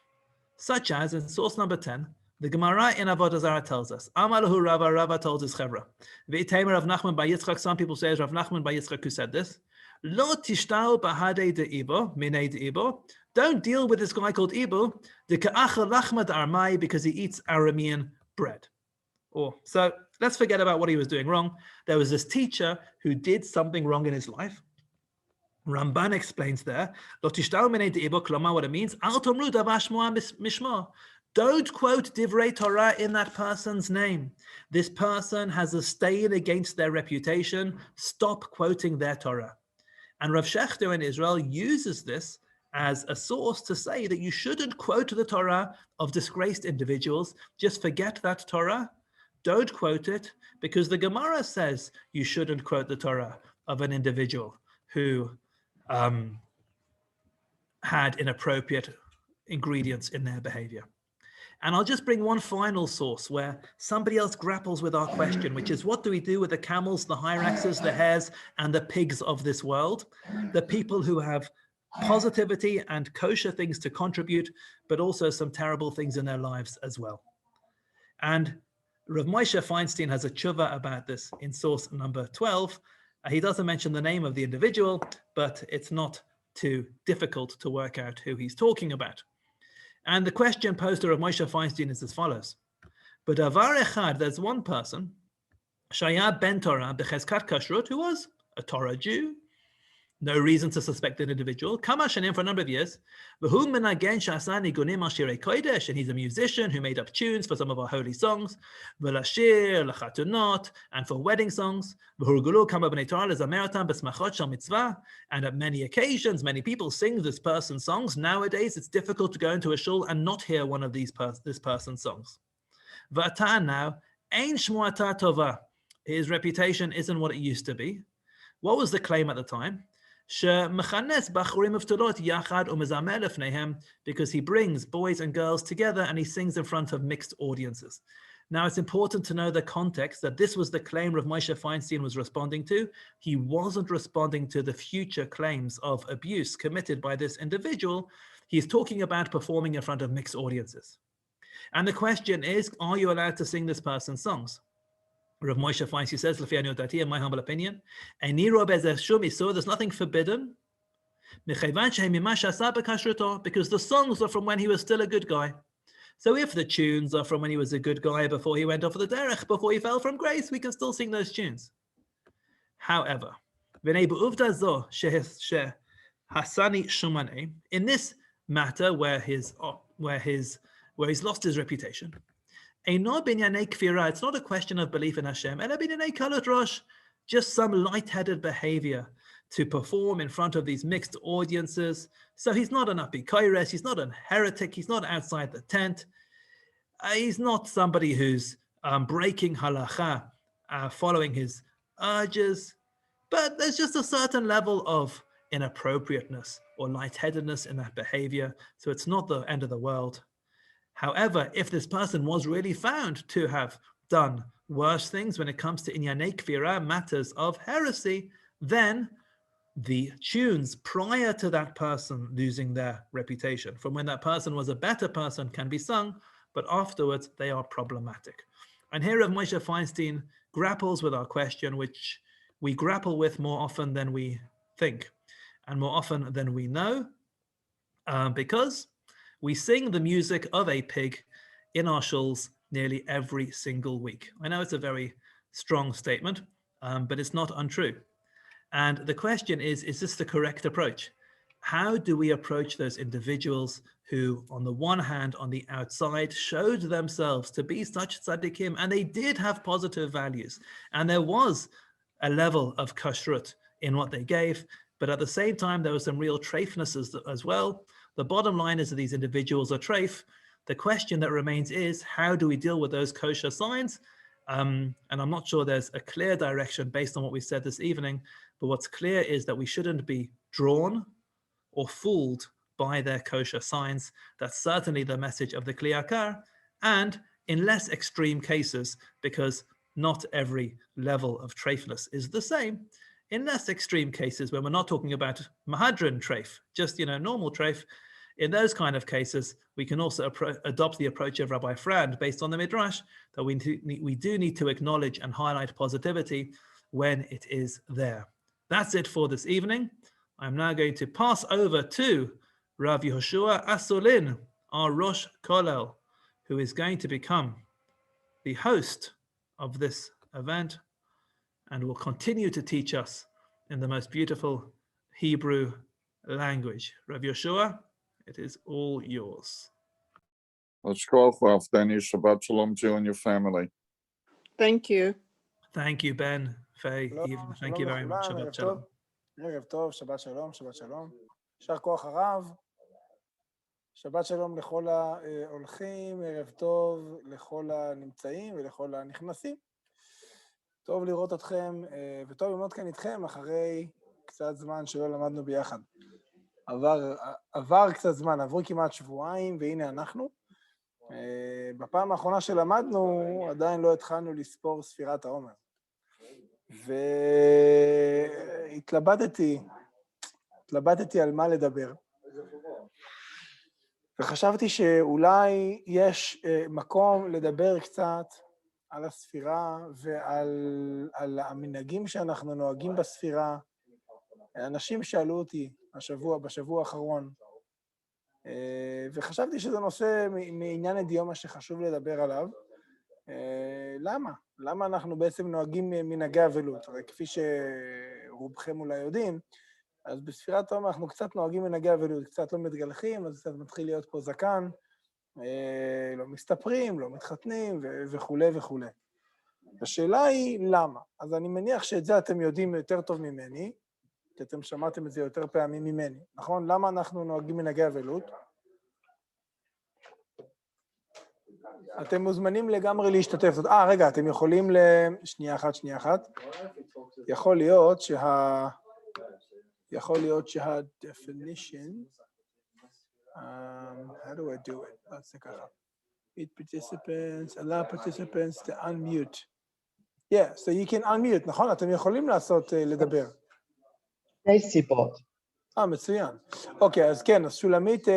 such as in source number 10, the Gemara in Avodah Zarah tells us, Amalahu Rava told his chevra. V'itamer Rav Nachman bar Yitzchak, some people say it's Rav Nachman bar Yitzchak who said this. Lo tishtau bahadei de'ibo, minei de'ibo. Don't deal with this guy called Ibo, the ka'acha lachmad armai, because he eats Aramean bread. So let's forget about what he was doing wrong. There was this teacher who did something wrong in his life. Ramban explains there, Lo tishtau minei de'ibo, klama, what it means, al tomru davar shmoa mishma. Don't quote Divrei Torah in that person's name. This person has a stain against their reputation. Stop quoting their Torah. And Rav Shechter in Israel uses this as a source to say that you shouldn't quote the Torah of disgraced individuals. Just forget that Torah. Don't quote it, because the Gemara says you shouldn't quote the Torah of an individual who had inappropriate ingredients in their behavior. And I'll just bring one final source where somebody else grapples with our question, which is, what do we do with the camels, the hyraxes, the hares, and the pigs of this world? The people who have positivity and kosher things to contribute, but also some terrible things in their lives as well. And Rav Moshe Feinstein has a tshuva about this in source number 12. He doesn't mention the name of the individual, but it's not too difficult to work out who he's talking about. And the question posed to Rav Moshe Feinstein is as follows. But Avar Echad, there's one person, Shaya ben Torah becheskat kashrut, who was a Torah Jew, no reason to suspect an individual, Kama Shanim, for a number of years, V'hu menagen sha'asani gunim al shirei kodesh, and he's a musician who made up tunes for some of our holy songs, V'lashir, l'chatunot, and for wedding songs, V'hurgulu kama b'nei Torah lezameratan b'smachot shel mitzvah, and at many occasions, many people sing this person's songs. Nowadays, it's difficult to go into a shul and not hear one of this person's songs. V'atan now, ein shmuata tova, his reputation isn't what it used to be. What was the claim at the time? Because he brings boys and girls together and he sings in front of mixed audiences. Now, it's important to know the context that this was the claim Rav Moshe Feinstein was responding to. He wasn't responding to the future claims of abuse committed by this individual. He's talking about performing in front of mixed audiences. And the question is, are you allowed to sing this person's songs? Rav Moshe Feinstein says, in my humble opinion, there's nothing forbidden, because the songs are from when he was still a good guy. So if the tunes are from when he was a good guy before he went off the derech, before he fell from grace, we can still sing those tunes. However, in this matter where he's lost his reputation, it's not a question of belief in Hashem, just some light-headed behavior to perform in front of these mixed audiences. So he's not an apikoires, he's not a heretic, he's not outside the tent. He's not somebody who's breaking halacha, following his urges, but there's just a certain level of inappropriateness or lightheadedness in that behavior. So it's not the end of the world. However, if this person was really found to have done worse things when it comes to inyanei kfira, matters of heresy, then the tunes prior to that person losing their reputation, from when that person was a better person, can be sung, but afterwards they are problematic. And here Rav Moshe Feinstein grapples with our question, which we grapple with more often than we think and more often than we know, because we sing the music of a pig in our shuls nearly every single week. I know it's a very strong statement, but it's not untrue. And the question is this the correct approach? How do we approach those individuals who, on the one hand, on the outside, showed themselves to be such tzaddikim, and they did have positive values, and there was a level of kashrut in what they gave, but at the same time, there were some real treifnesses as well. The bottom line is that these individuals are treif. The question that remains is, how do we deal with those kosher signs? And I'm not sure there's a clear direction based on what we said this evening, but what's clear is that we shouldn't be drawn or fooled by their kosher signs. That's certainly the message of the Kli Yakar, and in less extreme cases, because not every level of treifness is the same. In less extreme cases, when we're not talking about Mahadran treif, just normal treif, in those kind of cases, we can also adopt the approach of Rabbi Frand based on the Midrash, that we do need to acknowledge and highlight positivity when it is there. That's it for this evening. I'm now going to pass over to Rav Yehoshua Asolin, our Rosh Kollel, who is going to become the host of this event and will continue to teach us in the most beautiful Hebrew language. Rav Yehoshua, it is all yours. Let's go off, Danny. Shabbat shalom to you and your family. Thank you. Thank you, Ben, Faye, שלום, Eve. Thank שלום you very much. לכולם, Shabbat ערב shalom. טוב. ערב טוב, שבת שלום, שבת שלום. יישר כוח הרב. שבת שלום לכל ההולכים, ערב טוב לכל הנמצאים ולכל הנכנסים. טוב לראות אתכם, וטוב ללמוד כאן איתכם אחרי קצת זמן שלא למדנו ביחד. עבר קצת זמן, עברו כמעט שבועיים, והנה אנחנו. בפעם האחרונה שלמדנו, עדיין לא התחלנו לספור ספירת העומר. והתלבטתי על מה לדבר. וחשבתי שאולי יש מקום לדבר קצת על הספירה ועל המנהגים שאנחנו נוהגים בספירה. אנשים שאלו אותי בשבוע האחרון, וחשבתי שזה נושא מעניין הדיומה שחשוב לדבר עליו. למה? למה אנחנו בעצם נוהגים מנהגי אבלות? הרי כפי שרובכם אולי יודעים, אז בספירת העומר אנחנו קצת נוהגים מנהגי אבלות, קצת לא מתגלחים, אז קצת מתחיל להיות פה זקן, לא מסתפרים, לא מתחתנים וכו' וכו'. השאלה היא למה? אז אני מניח שאת זה אתם יודעים יותר טוב ממני, כי אתם שמעתם את זה יותר פעמים ממני, נכון? למה אנחנו נוהגים מנהגי אבלות? אתם מוזמנים לגמרי להשתתף. רגע, אתם יכולים שנייה אחת. יכול להיות שה-definition, how do I do it? זה ככה. It participants, allow participants to unmute. Yeah, so you can unmute, נכון? אתם יכולים לדבר. שתי סיבות. מצוין. אוקיי, אז כן, אז שולמית,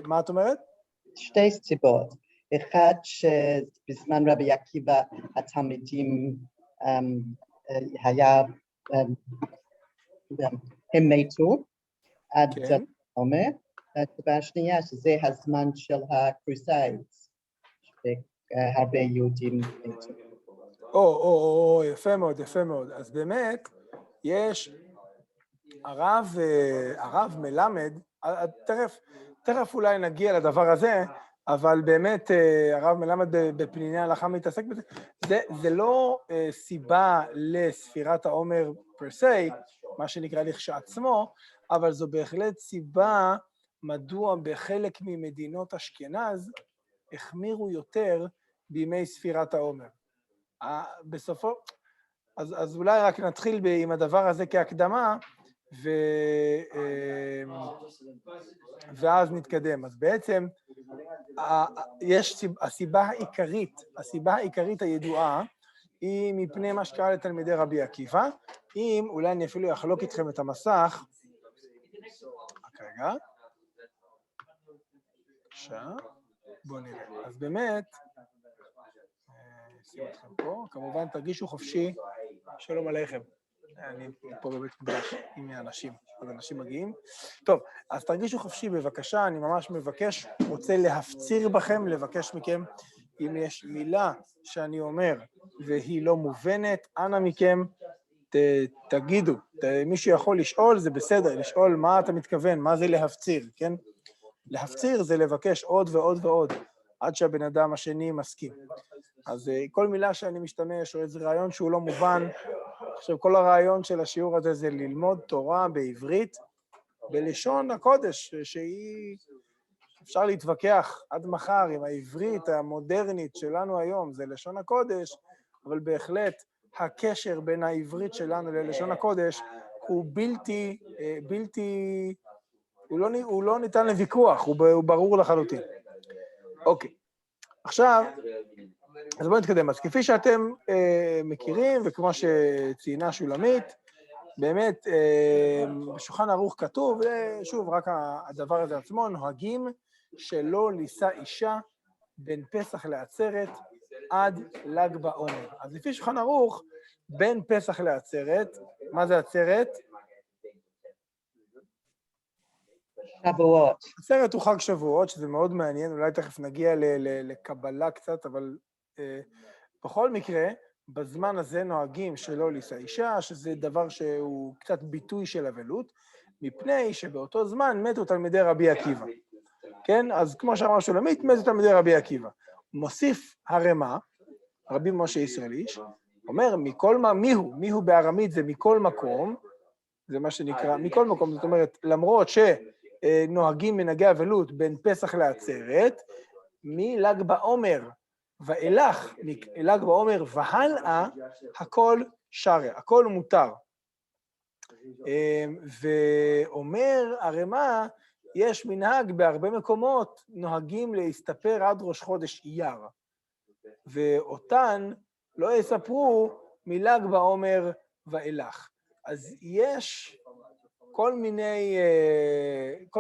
מה את אומרת? שתי סיבות. אחד, שבזמן רבי עקיבא התלמידים הם מתו עד העומר. הסיבה השנייה, שזה הזמן של הקרוסיידס, שהרבה יהודים מתו. יפה מאוד, יפה מאוד. אז באמת, יש הרב מלמד, תכף אולי נגיע לדבר הזה, אבל באמת הרב מלמד בפניני ההלכה מתעסק בזה, זה לא סיבה לספירת העומר פר סי, מה שנקרא לכשעצמו, אבל זו בהחלט סיבה מדוע בחלק ממדינות אשכנז החמירו יותר בימי ספירת העומר. בסופו, אז אולי רק נתחיל עם הדבר הזה כהקדמה, ואז נתקדם. אז בעצם יש הסיבה העיקרית הידועה, היא מפני מה שקרה לתלמידי רבי עקיבא. אם אולי אני אפילו אחלוק איתכם את המסך, רק רגע, בבקשה, בואו נראה. אז באמת, שים אתכם פה, כמובן תרגישו חופשי, שלום עליכם. אני פה בבית מקדש עם האנשים, אז אנשים מגיעים. טוב, אז תרגישו חופשי בבקשה, אני ממש מבקש, רוצה להפציר בכם, לבקש מכם, אם יש מילה שאני אומר והיא לא מובנת, אנא מכם תגידו, מישהו יכול לשאול, זה בסדר, לשאול מה אתה מתכוון, מה זה להפציר, כן? להפציר זה לבקש עוד ועוד ועוד, עד שהבן אדם השני מסכים. אז כל מילה שאני משתמש, או איזה רעיון שהוא לא מובן, עכשיו כל הרעיון של השיעור הזה זה ללמוד תורה בעברית, בלשון הקודש, שהיא, אפשר להתווכח עד מחר עם העברית המודרנית שלנו היום, זה לשון הקודש, אבל בהחלט הקשר בין העברית שלנו ללשון הקודש הוא הוא לא ניתן לוויכוח, הוא ברור לחלוטין. אוקיי, עכשיו, אז בואו נתקדם. אז כפי שאתם מכירים, וכמו שציינה שולמית, באמת, בשולחן ערוך כתוב, שוב, רק הדבר הזה עצמו, נוהגים שלא לישא אישה בין פסח לעצרת עד ל"ג בעומר. אז לפי שולחן ערוך, בין פסח לעצרת, מה זה עצרת? שבועות. עצרת הוא חג שבועות, שזה מאוד מעניין, אולי תכף נגיע לקבלה קצת, אבל בכל מקרה, בזמן הזה נוהגים שלא לישא אישה, שזה דבר שהוא קצת ביטוי של אבלות, מפני שבאותו זמן מתו תלמידי רבי עקיבא. כן? אז כמו שאמר שולמית, מתו תלמידי רבי עקיבא. מוסיף הרמ"א, רבי משה ישראל איש, אומר, מיהו בארמית זה מכל מקום, זה מה שנקרא, מכל מקום, זאת אומרת, למרות שנוהגים מנהגי אבלות בין פסח לעצרת, מל"ג בעומר ואילך, מל"ג בעומר והלאה, הכל שרע, הכל מותר. ואומר הרמ"א, יש מנהג בהרבה מקומות, נוהגים להסתפר עד ראש חודש אייר, ואותן לא יספרו מל"ג בעומר ואילך. אז יש כל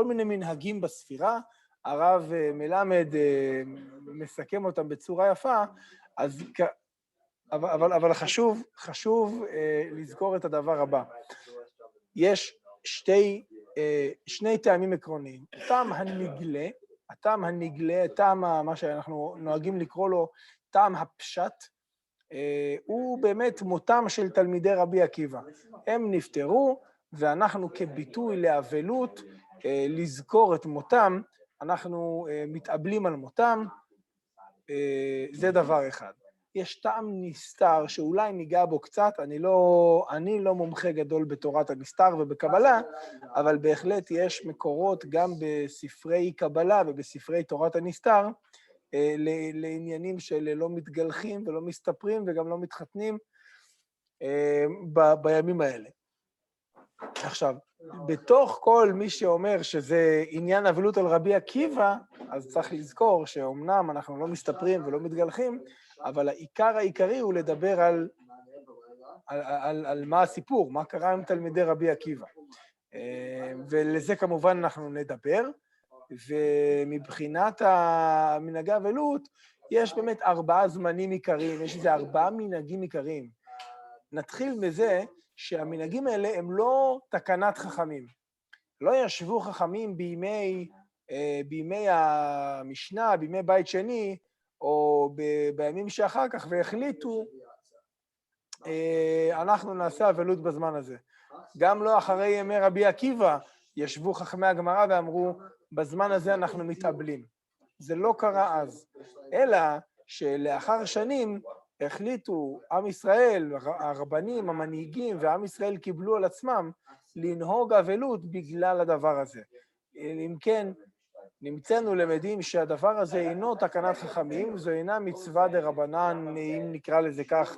מיני מנהגים בספירה, הרב מלמד מסכם אותם בצורה יפה, אבל חשוב לזכור את הדבר הבא. יש שני טעמים עקרוניים. הטעם הנגלה, מה שאנחנו נוהגים לקרוא לו טעם הפשט, הוא באמת מותם של תלמידי רבי עקיבא. הם נפטרו, ואנחנו כביטוי לאבלות, לזכור את מותם, אנחנו מתאבלים על מותם, זה דבר אחד. יש טעם נסתר שאולי ניגע בו קצת, אני לא מומחה גדול בתורת הנסתר ובקבלה, אבל בהחלט יש מקורות גם בספרי קבלה ובספרי תורת הנסתר, לעניינים של לא מתגלחים ולא מסתפרים וגם לא מתחתנים בימים האלה. עכשיו, בתוך כל מי שאומר שזה עניין אבלות על רבי עקיבא, אז צריך לזכור שאומנם אנחנו לא מסתפרים ולא מתגלחים, אבל העיקר העיקרי הוא לדבר על מה הסיפור, מה קרה עם תלמידי רבי עקיבא. ולזה כמובן אנחנו נדבר, ומבחינת מנהגי אבלות, יש באמת 4 זמנים עיקריים, יש איזה 4 מנהגים עיקריים. נתחיל בזה שהמנהגים האלה הם לא תקנת חכמים. לא ישבו חכמים בימי המשנה, בימי בית שני, או בימים שאחר כך, והחליטו, אנחנו נעשה אבלות בזמן הזה. גם לא אחרי ימי רבי עקיבא, ישבו חכמי הגמרא ואמרו, בזמן הזה אנחנו מתאבלים. זה לא קרה אז, אלא שלאחר שנים החליטו עם ישראל, הרבנים, המנהיגים ועם ישראל קיבלו על עצמם לנהוג אבלות בגלל הדבר הזה. אם כן, נמצאנו למדים שהדבר הזה אינו תקנת חכמים, זו אינה מצווה דרבנן, אם נקרא לזה כך,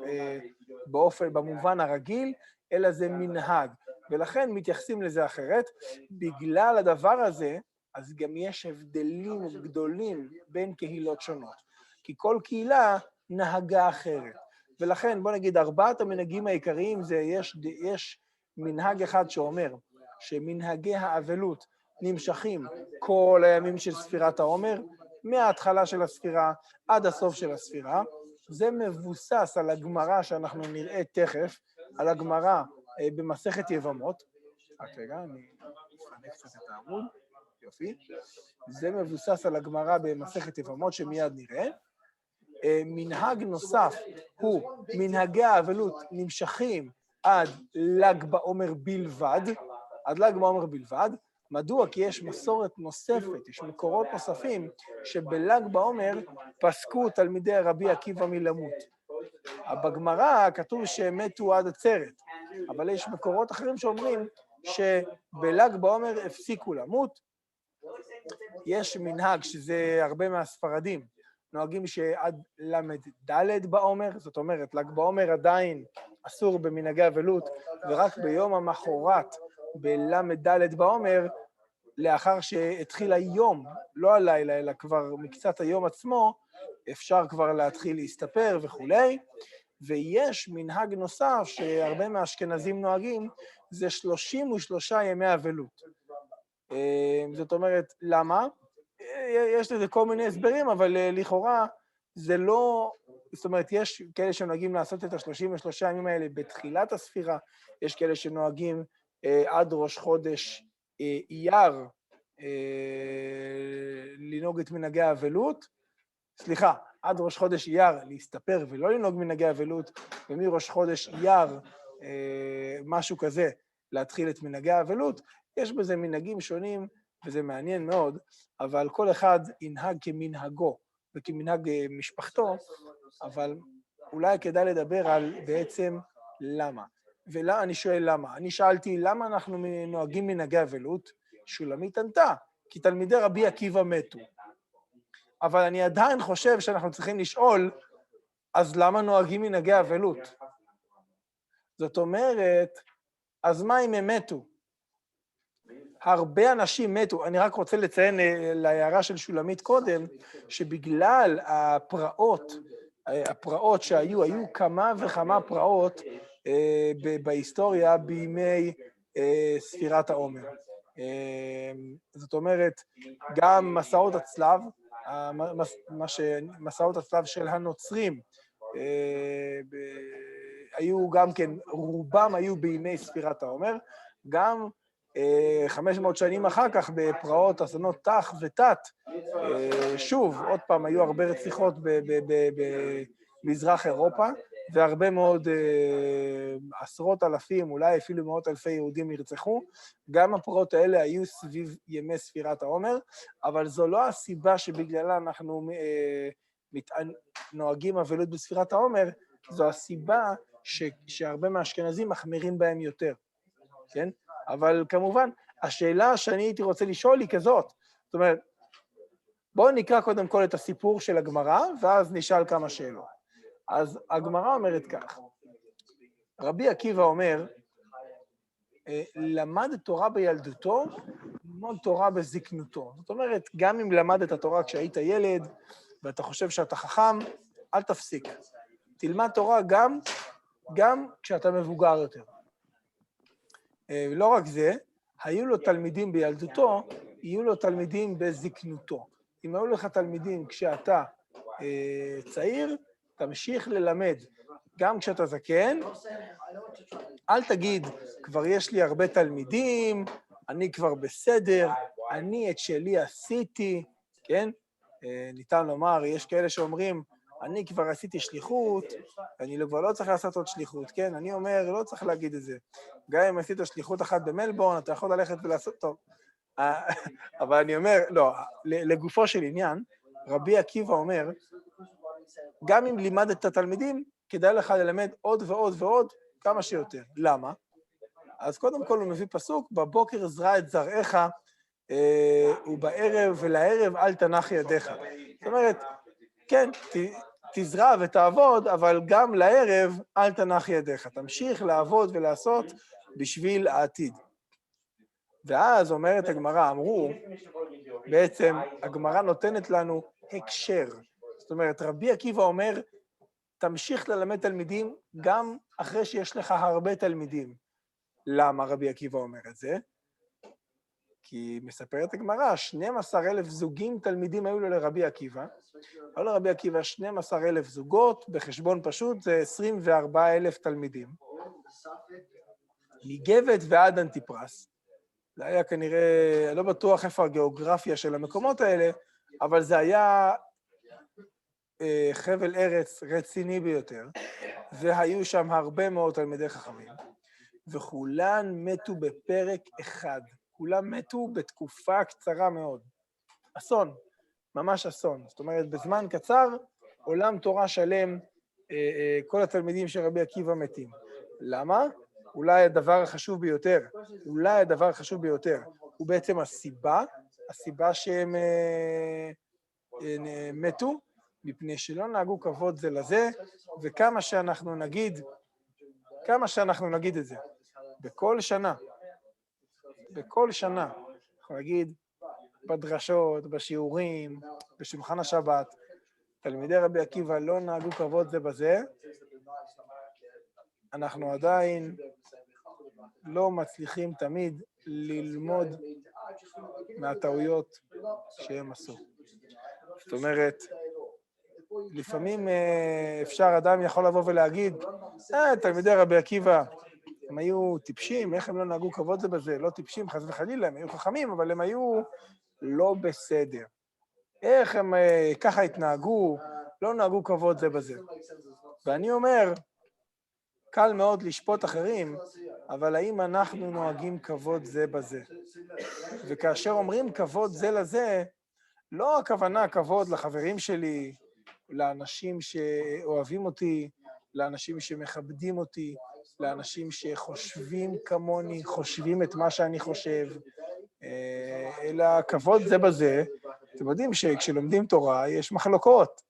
במובן הרגיל, אלא זה מנהג. ולכן מתייחסים לזה אחרת. בגלל הדבר הזה, אז גם יש הבדלים גדולים בין קהילות שונות. כי כל קהילה נהגה אחרת. ולכן, בוא נגיד, 4 המנהגים העיקריים זה, יש מנהג אחד שאומר שמנהגי האבלות נמשכים כל הימים של ספירת העומר, מההתחלה של הספירה עד הסוף של הספירה. זה מבוסס על הגמרא שאנחנו נראה תכף, על הגמרא במסכת יבמות. רגע, אני אפנה קצת את העמוד. יופי. זה מבוסס על הגמרא במסכת יבמות שמיד נראה. מנהג נוסף הוא מנהגי האבלות נמשכים עד ל"ג בעומר בלבד, עד ל"ג בעומר בלבד. מדוע? כי יש מסורת נוספת, יש מקורות נוספים שבל"ג בעומר פסקו תלמידי רבי עקיבא מלמות. בגמרא כתוב שהם מתו עד עצרת, אבל יש מקורות אחרים שאומרים שבל"ג בעומר הפסיקו למות. יש מנהג שזה הרבה מהספרדים, נוהגים שעד ל"ד בעומר, זאת אומרת, ל"ג בעומר עדיין אסור במנהגי אבלות, ורק ביום המחרת, בל"ד בעומר, לאחר שהתחיל היום, לא הלילה, אלא כבר מקצת היום עצמו, אפשר כבר להתחיל להסתפר וכולי. ויש מנהג נוסף שהרבה מהאשכנזים נוהגים, זה 33 ימי אבלות. זאת אומרת, למה? יש לזה כל מיני הסברים, אבל לכאורה זה לא... זאת אומרת, יש כאלה שנוהגים לעשות את ה-33 ימים האלה בתחילת הספירה, יש כאלה שנוהגים עד ראש חודש אייר לנהוג את מנהגי האבלות. סליחה, עד ראש חודש אייר להסתפר ולא לנהוג מנהגי אבלות, ומראש חודש אייר, משהו כזה, להתחיל את מנהגי האבלות. יש בזה מנהגים שונים, וזה מעניין מאוד, אבל כל אחד ינהג כמנהגו וכמנהג משפחתו, אבל אולי כדאי לדבר על בעצם למה. ואני שואל למה. אני שאלתי למה אנחנו נוהגים מנהגי אבלות, שולמית ענתה, כי תלמידי רבי עקיבא מתו. אבל אני עדיין חושב שאנחנו צריכים לשאול, אז למה נוהגים מנהגי אבלות? זאת אומרת, אז מה אם הם מתו? הרבה אנשים מתו. אני רק רוצה לציין להערה של שולמית קודם, שבגלל הפרעות שהיו, היו כמה וכמה פרעות בהיסטוריה בימי ספירת העומר. זאת אומרת, גם מסעות הצלב, מסעות הצלב של הנוצרים, היו גם כן, רובם היו בימי ספירת העומר, גם 500 שנים אחר כך בפרעות אסונות תח ותת, שוב, עוד פעם, היו הרבה רציחות במזרח אירופה, והרבה מאוד עשרות אלפים, אולי אפילו מאות אלפי יהודים נרצחו. גם הפרעות האלה היו סביב ימי ספירת העומר, אבל זו לא הסיבה שבגללה אנחנו נוהגים אבלות בספירת העומר, זו הסיבה שהרבה מהאשכנזים מחמירים בהם יותר, כן? אבל כמובן, השאלה שאני הייתי רוצה לשאול היא כזאת, זאת אומרת, בואו נקרא קודם כל את הסיפור של הגמרא, ואז נשאל כמה שאלות. אז הגמרא אומרת כך, רבי עקיבא אומר, למד תורה בילדותו, ללמוד תורה בזקנותו. זאת אומרת, גם אם למדת תורה כשהיית ילד, ואתה חושב שאתה חכם, אל תפסיק. תלמד תורה גם כשאתה מבוגר יותר. לא רק זה, היו לו תלמידים בילדותו, יהיו לו תלמידים בזקנותו. אם היו לך תלמידים כשאתה צעיר, תמשיך ללמד. גם כשאתה זקן, אל תגיד, כבר יש לי הרבה תלמידים, אני כבר בסדר, אני את שלי עשיתי, כן? ניתן לומר, יש כאלה שאומרים, אני כבר עשיתי שליחות, אני כבר לא צריך לעשות עוד שליחות, כן? אני אומר, לא צריך להגיד את זה. גם אם עשית שליחות אחת במלבורן, אתה יכול ללכת ולעשות טוב. אבל אני אומר, לא, לגופו של עניין, רבי עקיבא אומר, גם אם לימדת את התלמידים, כדאי לך ללמד עוד ועוד ועוד, כמה שיותר. למה? אז קודם כל הוא מביא פסוק, בבוקר זרע את זרעך, ובערב ולערב אל תנח ידיך. זאת אומרת, כן, תזרע ותעבוד, אבל גם לערב אל תנח ידיך. תמשיך לעבוד ולעשות בשביל העתיד. ואז אומרת הגמרא, אמרו, בעצם הגמרא נותנת לנו הקשר. זאת אומרת, רבי עקיבא אומר, תמשיך ללמד תלמידים גם אחרי שיש לך הרבה תלמידים. למה רבי עקיבא אומר את זה? כי מספרת הגמרא, 12,000 זוגים תלמידים היו לו לרבי עקיבא. היו לרבי עקיבא 12,000 זוגות, בחשבון פשוט זה 24,000 תלמידים. מגבת ועד אנטיפרס. זה היה כנראה, לא בטוח איפה הגיאוגרפיה של המקומות האלה, אבל זה היה חבל ארץ רציני ביותר, והיו שם הרבה מאוד תלמידי חכמים, וכולן מתו בפרק אחד. כולם מתו בתקופה קצרה מאוד. אסון, ממש אסון. זאת אומרת, בזמן קצר, עולם תורה שלם, כל התלמידים של רבי עקיבא מתים. למה? אולי הדבר החשוב ביותר, הוא בעצם הסיבה שהם מתו, מפני שלא נהגו כבוד זה לזה, וכמה שאנחנו נגיד את זה, בכל שנה, אנחנו נגיד בדרשות, בשיעורים, בשולחן השבת, תלמידי רבי עקיבא לא נהגו כבוד זה בזה, אנחנו עדיין לא מצליחים תמיד ללמוד מהטעויות שהם עשו. זאת אומרת, לפעמים אפשר, אדם יכול לבוא ולהגיד, תלמידי רבי עקיבא, הם היו טיפשים, איך הם לא נהגו כבוד זה בזה? לא טיפשים, חס וחלילה, הם היו חכמים, אבל הם היו לא בסדר. איך הם ככה התנהגו, לא נהגו כבוד זה בזה. ואני אומר, קל מאוד לשפוט אחרים, אבל האם אנחנו נוהגים כבוד זה בזה? וכאשר אומרים כבוד זה לזה, לא הכוונה כבוד לחברים שלי, לאנשים שאוהבים אותי, לאנשים שמכבדים אותי, לאנשים שחושבים כמוני, חושבים את מה שאני חושב, אלא כבוד זה בזה. אתם יודעים שכשלומדים תורה יש מחלוקות.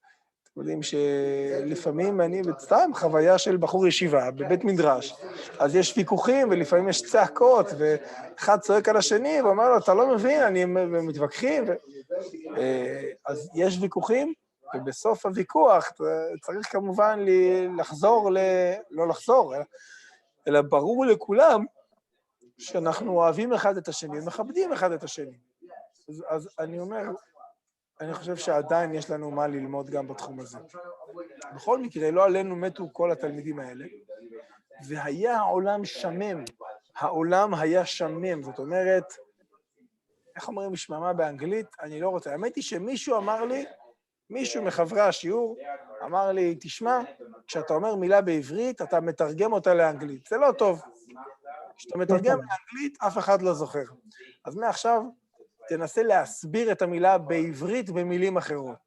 אתם יודעים שלפעמים אני סתם חוויה של בחור ישיבה בבית מדרש, אז יש ויכוחים ולפעמים יש צעקות, ואחד צועק על השני ואומר לו, אתה לא מבין, מתווכחים. אז יש ויכוחים, ובסוף הוויכוח צריך כמובן לא לחזור, אלא ברור לכולם שאנחנו אוהבים אחד את השני, מכבדים אחד את השני. אז אני אומר, אני חושב שעדיין יש לנו מה ללמוד גם בתחום הזה. בכל מקרה, לא עלינו מתו כל התלמידים האלה, והיה העולם שמם. העולם היה שמם, זאת אומרת, איך אומרים משממה באנגלית? אני לא רוצה. האמת היא שמישהו אמר לי, מישהו מחברי השיעור אמר לי, תשמע, כשאתה אומר מילה בעברית, אתה מתרגם אותה לאנגלית. זה לא טוב. כשאתה מתרגם לאנגלית, אף אחד לא זוכר. אז מעכשיו, תנסה להסביר את המילה בעברית במילים אחרות.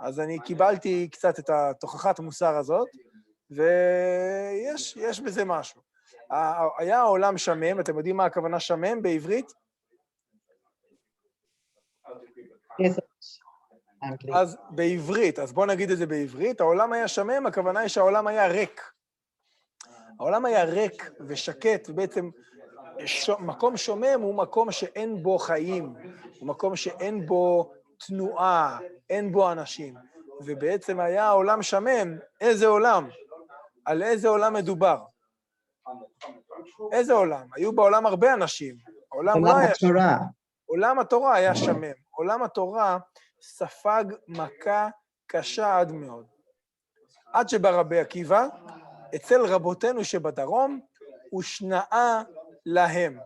אז אני קיבלתי קצת את התוכחת המוסר הזאת, ויש בזה משהו. היה העולם שמם, אתם יודעים מה הכוונה שמם בעברית? אז בעברית, אז בואו נגיד את זה בעברית, העולם היה שמם, הכוונה היא שהעולם היה ריק. העולם היה ריק ושקט, ובעצם מקום שומם הוא מקום שאין בו חיים, הוא מקום שאין בו תנועה, אין בו אנשים. ובעצם היה העולם שמם, איזה עולם? על איזה עולם מדובר? איזה עולם? היו בעולם הרבה אנשים. העולם לא היה שמם. עולם התורה היה שמם. עולם התורה ספג מכה קשה עד מאוד. עד שבא רבי עקיבא, אצל רבותינו שבדרום, הושנאה להם.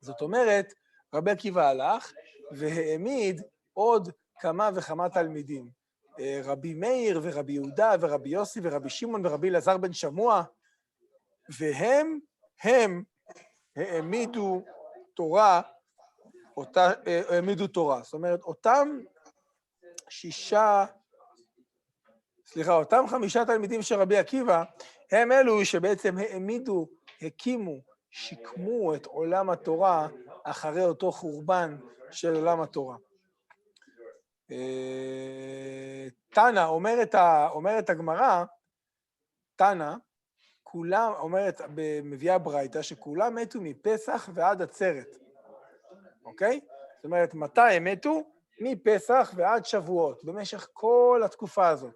זאת אומרת, רבי עקיבא הלך והעמיד עוד כמה וכמה תלמידים. רבי מאיר ורבי יהודה ורבי יוסי ורבי שמעון ורבי אלעזר בן שמוע, והם העמידו תורה, זאת אומרת, אותם 5 תלמידים של רבי עקיבא, הם אלו שבעצם הקימו, שיקמו את עולם התורה אחרי אותו חורבן של עולם התורה. תנא, אומרת הגמרא, תנא, כולם, מביאה ברייתא, שכולם מתו מפסח ועד עצרת. אוקיי? זאת אומרת, מתי הם מתו? מפסח ועד שבועות, במשך כל התקופה הזאת.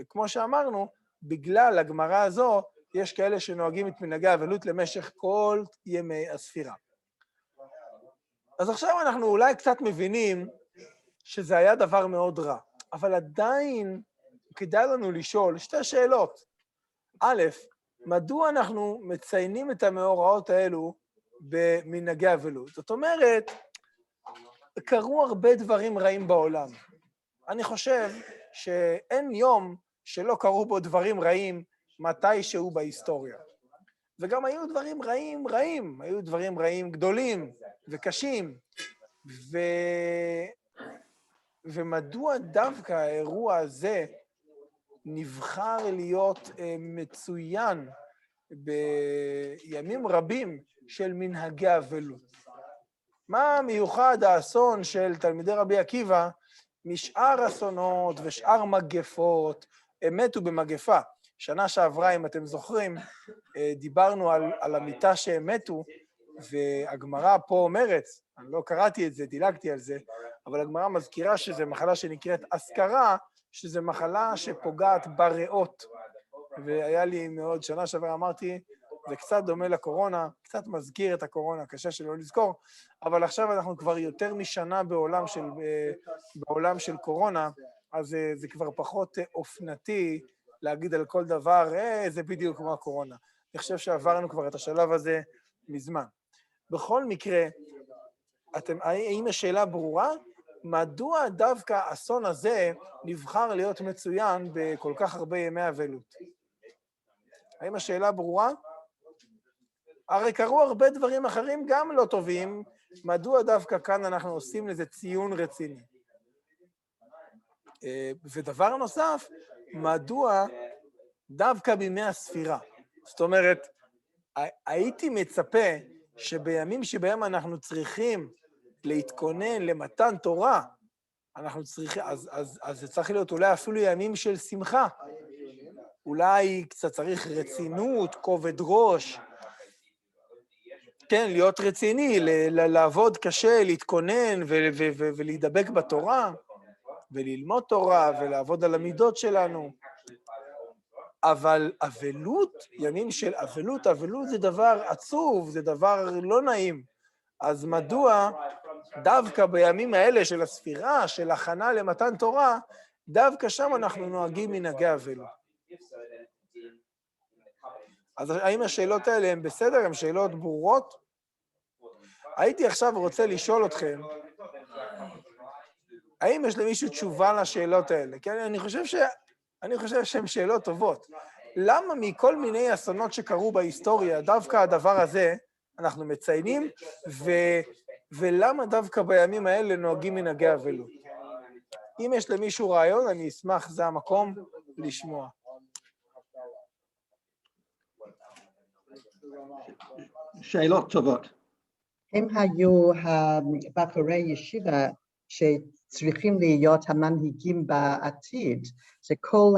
כמו שאמרנו, בגלל הגמרא הזו, יש כאלה שנוהגים את מנהגי האבלות למשך כל ימי הספירה. אז עכשיו אנחנו אולי קצת מבינים שזה היה דבר מאוד רע, אבל עדיין כדאי לנו לשאול 2 שאלות. א', מדוע אנחנו מציינים את המאורעות האלו במנהגי האבלות? זאת אומרת, קרו הרבה דברים רעים בעולם. אני חושב שאין יום שלא קרו בו דברים רעים מתישהו בהיסטוריה. וגם היו דברים רעים, היו דברים רעים גדולים וקשים. ומדוע דווקא האירוע הזה נבחר להיות מצוין בימים רבים של מנהגי אבלות? מה מיוחד האסון של תלמידי רבי עקיבא משאר אסונות ושאר מגפות, הם מתו במגפה. שנה שעברה, אם אתם זוכרים, דיברנו על המיטה שהם מתו, והגמרא פה אומרת, אני לא קראתי את זה, דילגתי על זה, אבל הגמרא מזכירה שזו מחלה שנקראת אזכרה, שזו מחלה שפוגעת בריאות. והיה לי מאוד, שנה שעברה אמרתי, זה קצת דומה לקורונה, קצת מזכיר את הקורונה, קשה שלא לזכור, אבל עכשיו אנחנו כבר יותר משנה בעולם של קורונה, אז זה כבר פחות אופנתי להגיד על כל דבר, זה בדיוק כמו הקורונה. אני חושב שעברנו כבר את השלב הזה מזמן. בכל מקרה, האם השאלה ברורה? מדוע דווקא האסון הזה נבחר להיות מצוין בכל כך הרבה ימי אבלות? האם השאלה ברורה? הרי קרו הרבה דברים אחרים גם לא טובים, מדוע דווקא כאן אנחנו עושים לזה ציון רציני? ודבר נוסף, מדוע דווקא בימי הספירה? זאת אומרת, הייתי מצפה שבימים שבהם אנחנו צריכים להתכונן למתן תורה, אנחנו צריכים, אז זה צריך להיות אולי אפילו ימים של שמחה, אולי קצת צריך רצינות, כובד ראש, כן, להיות רציני, לעבוד קשה, להתכונן ולהידבק בתורה, וללמוד תורה ולעבוד על המידות שלנו. אבל אבלות, ימים של אבלות זה דבר עצוב, זה דבר לא נעים. אז מדוע דווקא בימים האלה של הספירה, של הכנה למתן תורה, דווקא שם אנחנו נוהגים מנהגי אבלות? אז האם השאלות האלה הן בסדר? הן שאלות ברורות? הייתי עכשיו רוצה לשאול אתכם, האם יש למישהו תשובה לשאלות האלה? כן, אני חושב שהן שאלות טובות. למה מכל מיני אסונות שקרו בהיסטוריה, דווקא הדבר הזה אנחנו מציינים, ולמה דווקא בימים האלה נוהגים מנהגי אבלות? אם יש למישהו רעיון, אני אשמח, זה המקום לשמוע. שאלות טובות. הם היו בחורי ישיבה שצריכים להיות המנהיגים בעתיד, שכל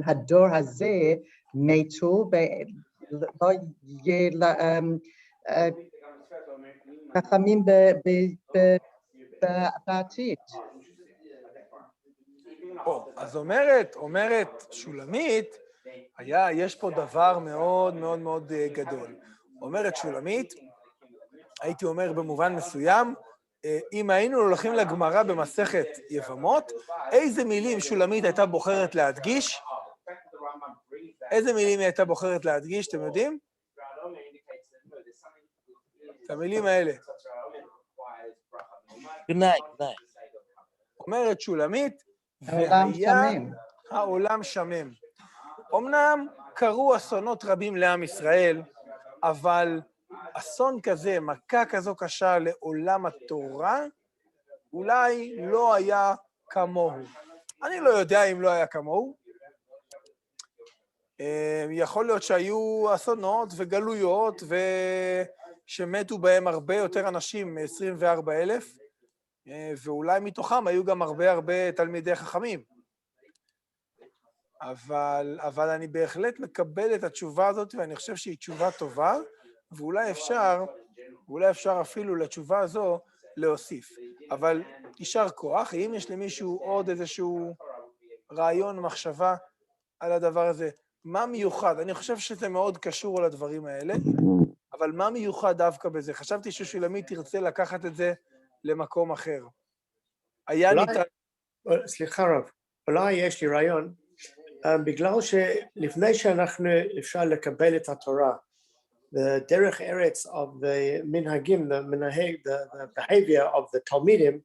הדור הזה מתו ולא יהיה חכמים בעתיד. אז אומרת שולמית, יש פה דבר מאוד מאוד מאוד גדול. אומרת שולמית, הייתי אומר במובן מסוים, אם היינו הולכים לגמרא במסכת יבמות, איזה מילים שולמית הייתה בוחרת להדגיש? איזה מילים היא הייתה בוחרת להדגיש, אתם יודעים? את המילים האלה. אומרת שולמית, העולם שמם. אמנם קרו אסונות רבים לעם ישראל, אבל אסון כזה, מכה כזו קשה לעולם התורה, אולי לא היה כמוהו. אני לא יודע אם לא היה כמוהו. יכול להיות שהיו אסונות וגלויות שמתו בהם הרבה יותר אנשים, 24,000, ואולי מתוכם היו גם הרבה תלמידי חכמים. אבל אני בהחלט מקבל את התשובה הזאת, ואני חושב שהיא תשובה טובה, ואולי אפשר אפילו לתשובה הזו להוסיף. אבל יישר כוח, אם יש למישהו עוד איזשהו רעיון, מחשבה על הדבר הזה, מה מיוחד? אני חושב שזה מאוד קשור לדברים האלה, אבל מה מיוחד דווקא בזה? חשבתי ששולמית תרצה לקחת את זה למקום אחר. סליחה רב, אולי יש לי רעיון, בגלל שלפני שאנחנו אפשר לקבל את התורה, דרך ארץ of the מנהגים, the behavior of the תלמידים,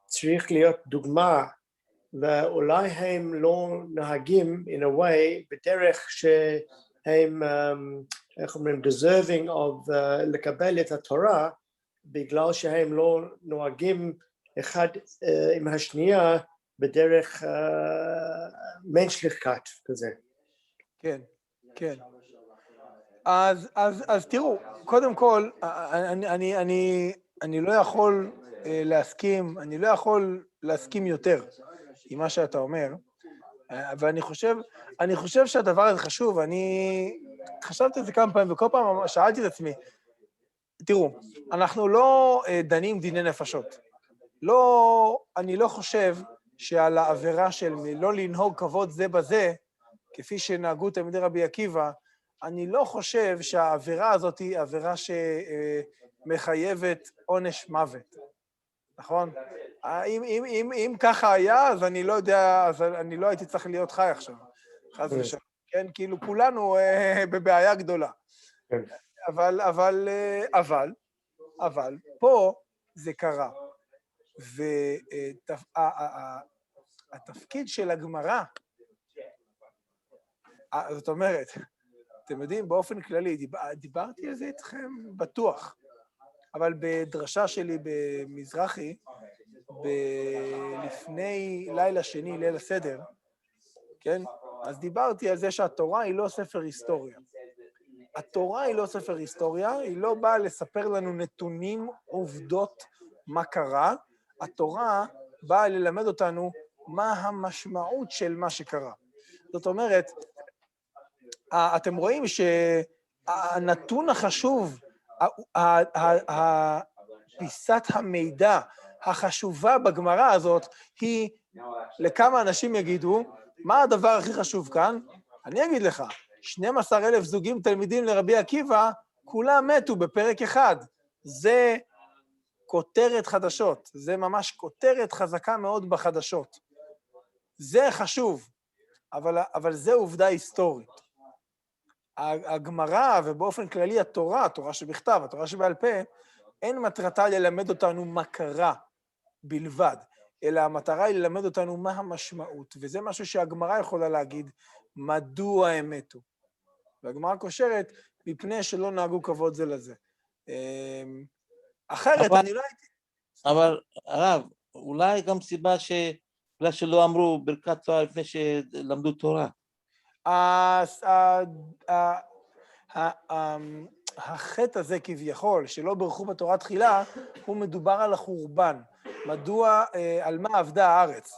צריך להיות דוגמה, ואולי הם לא נהגים in a way, בדרך שהם, איך אומרים, deserving of לקבל את התורה, בגלל שהם לא נוהגים אחד עם השנייה, בדרך menschlichkeit כזה. כן, כן. אז תראו, קודם כל, אני לא יכול להסכים, אני לא יכול להסכים יותר עם מה שאתה אומר, ואני חושב שהדבר הזה חשוב, אני חשבתי על זה כמה פעמים, וכל פעם שאלתי את עצמי, תראו, אנחנו לא דנים דיני נפשות. אני לא חושב שעל העבירה של לא לנהוג כבוד זה בזה, כפי שנהגו תלמידי רבי עקיבא, אני לא חושב שהעבירה הזאת היא עבירה שמחייבת עונש מוות, נכון? אם ככה היה, אז אני לא יודע, אז אני לא הייתי צריך להיות חי עכשיו. חס ושלום, כן? כאילו כולנו בבעיה גדולה. אבל פה זה קרה. והתפקיד של הגמרא, זאת אומרת, אתם יודעים, באופן כללי, דיברתי על זה איתכם בטוח, אבל בדרשה שלי במזרחי, לפני לילה שני, ליל הסדר, כן? אז דיברתי על זה שהתורה היא לא ספר היסטוריה. התורה היא לא ספר היסטוריה, היא לא באה לספר לנו נתונים, עובדות, מה קרה. התורה באה ללמד אותנו מה המשמעות של מה שקרה. זאת אומרת, אתם רואים שהנתון החשוב, פיסת המידע החשובה בגמרא הזאת, היא לכמה אנשים יגידו, מה הדבר הכי חשוב כאן? אני אגיד לך, 12,000 זוגים תלמידים לרבי עקיבא, כולם מתו בפרק אחד. זה כותרת חדשות, זה ממש כותרת חזקה מאוד בחדשות. זה חשוב, אבל זה עובדה היסטורית. הגמרא ובאופן כללי התורה שבכתב, התורה שבעל פה, אין מטרתה ללמד אותנו מה קרה בלבד, אלא המטרה היא ללמד אותנו מה המשמעות, וזה משהו שהגמרא יכולה להגיד, מדוע הם מתו. והגמרא קושרת מפני שלא נהגו כבוד זה לזה. אחרת אני לא הייתי... אבל הרב, אולי גם סיבה בגלל שלא אמרו ברכת תורה לפני שלמדו תורה. החטא הזה כביכול, שלא ברכו בתורה תחילה, הוא מדובר על החורבן. מדוע, על מה עבדה הארץ.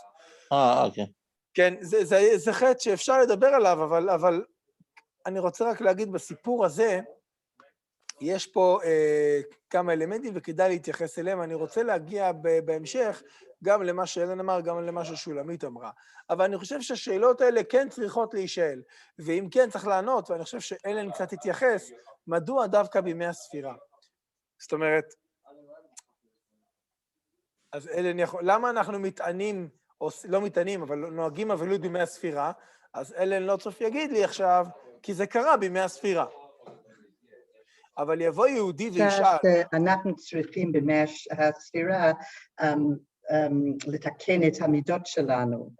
אוקיי. כן, זה חטא שאפשר לדבר עליו, אבל אני רוצה רק להגיד, בסיפור הזה, יש פה כמה אלמנטים וכדאי להתייחס אליהם. אני רוצה להגיע בהמשך גם למה שאלן אמר, גם למה ששולמית אמרה. אבל אני חושב שהשאלות האלה כן צריכות להישאל, ואם כן צריך לענות, ואני חושב שאלן קצת התייחס, מדוע דווקא בימי הספירה? זאת אומרת, אז אלן יכול, למה אנחנו מתענים, או לא מתענים, אבל נוהגים אבלות בימי הספירה, אז אלן לא צוף יגיד לי עכשיו, כי זה קרה בימי הספירה. אבל יבוא יהודי וישאל... אנחנו צריכים בימי הספירה לתקן את המידות שלנו,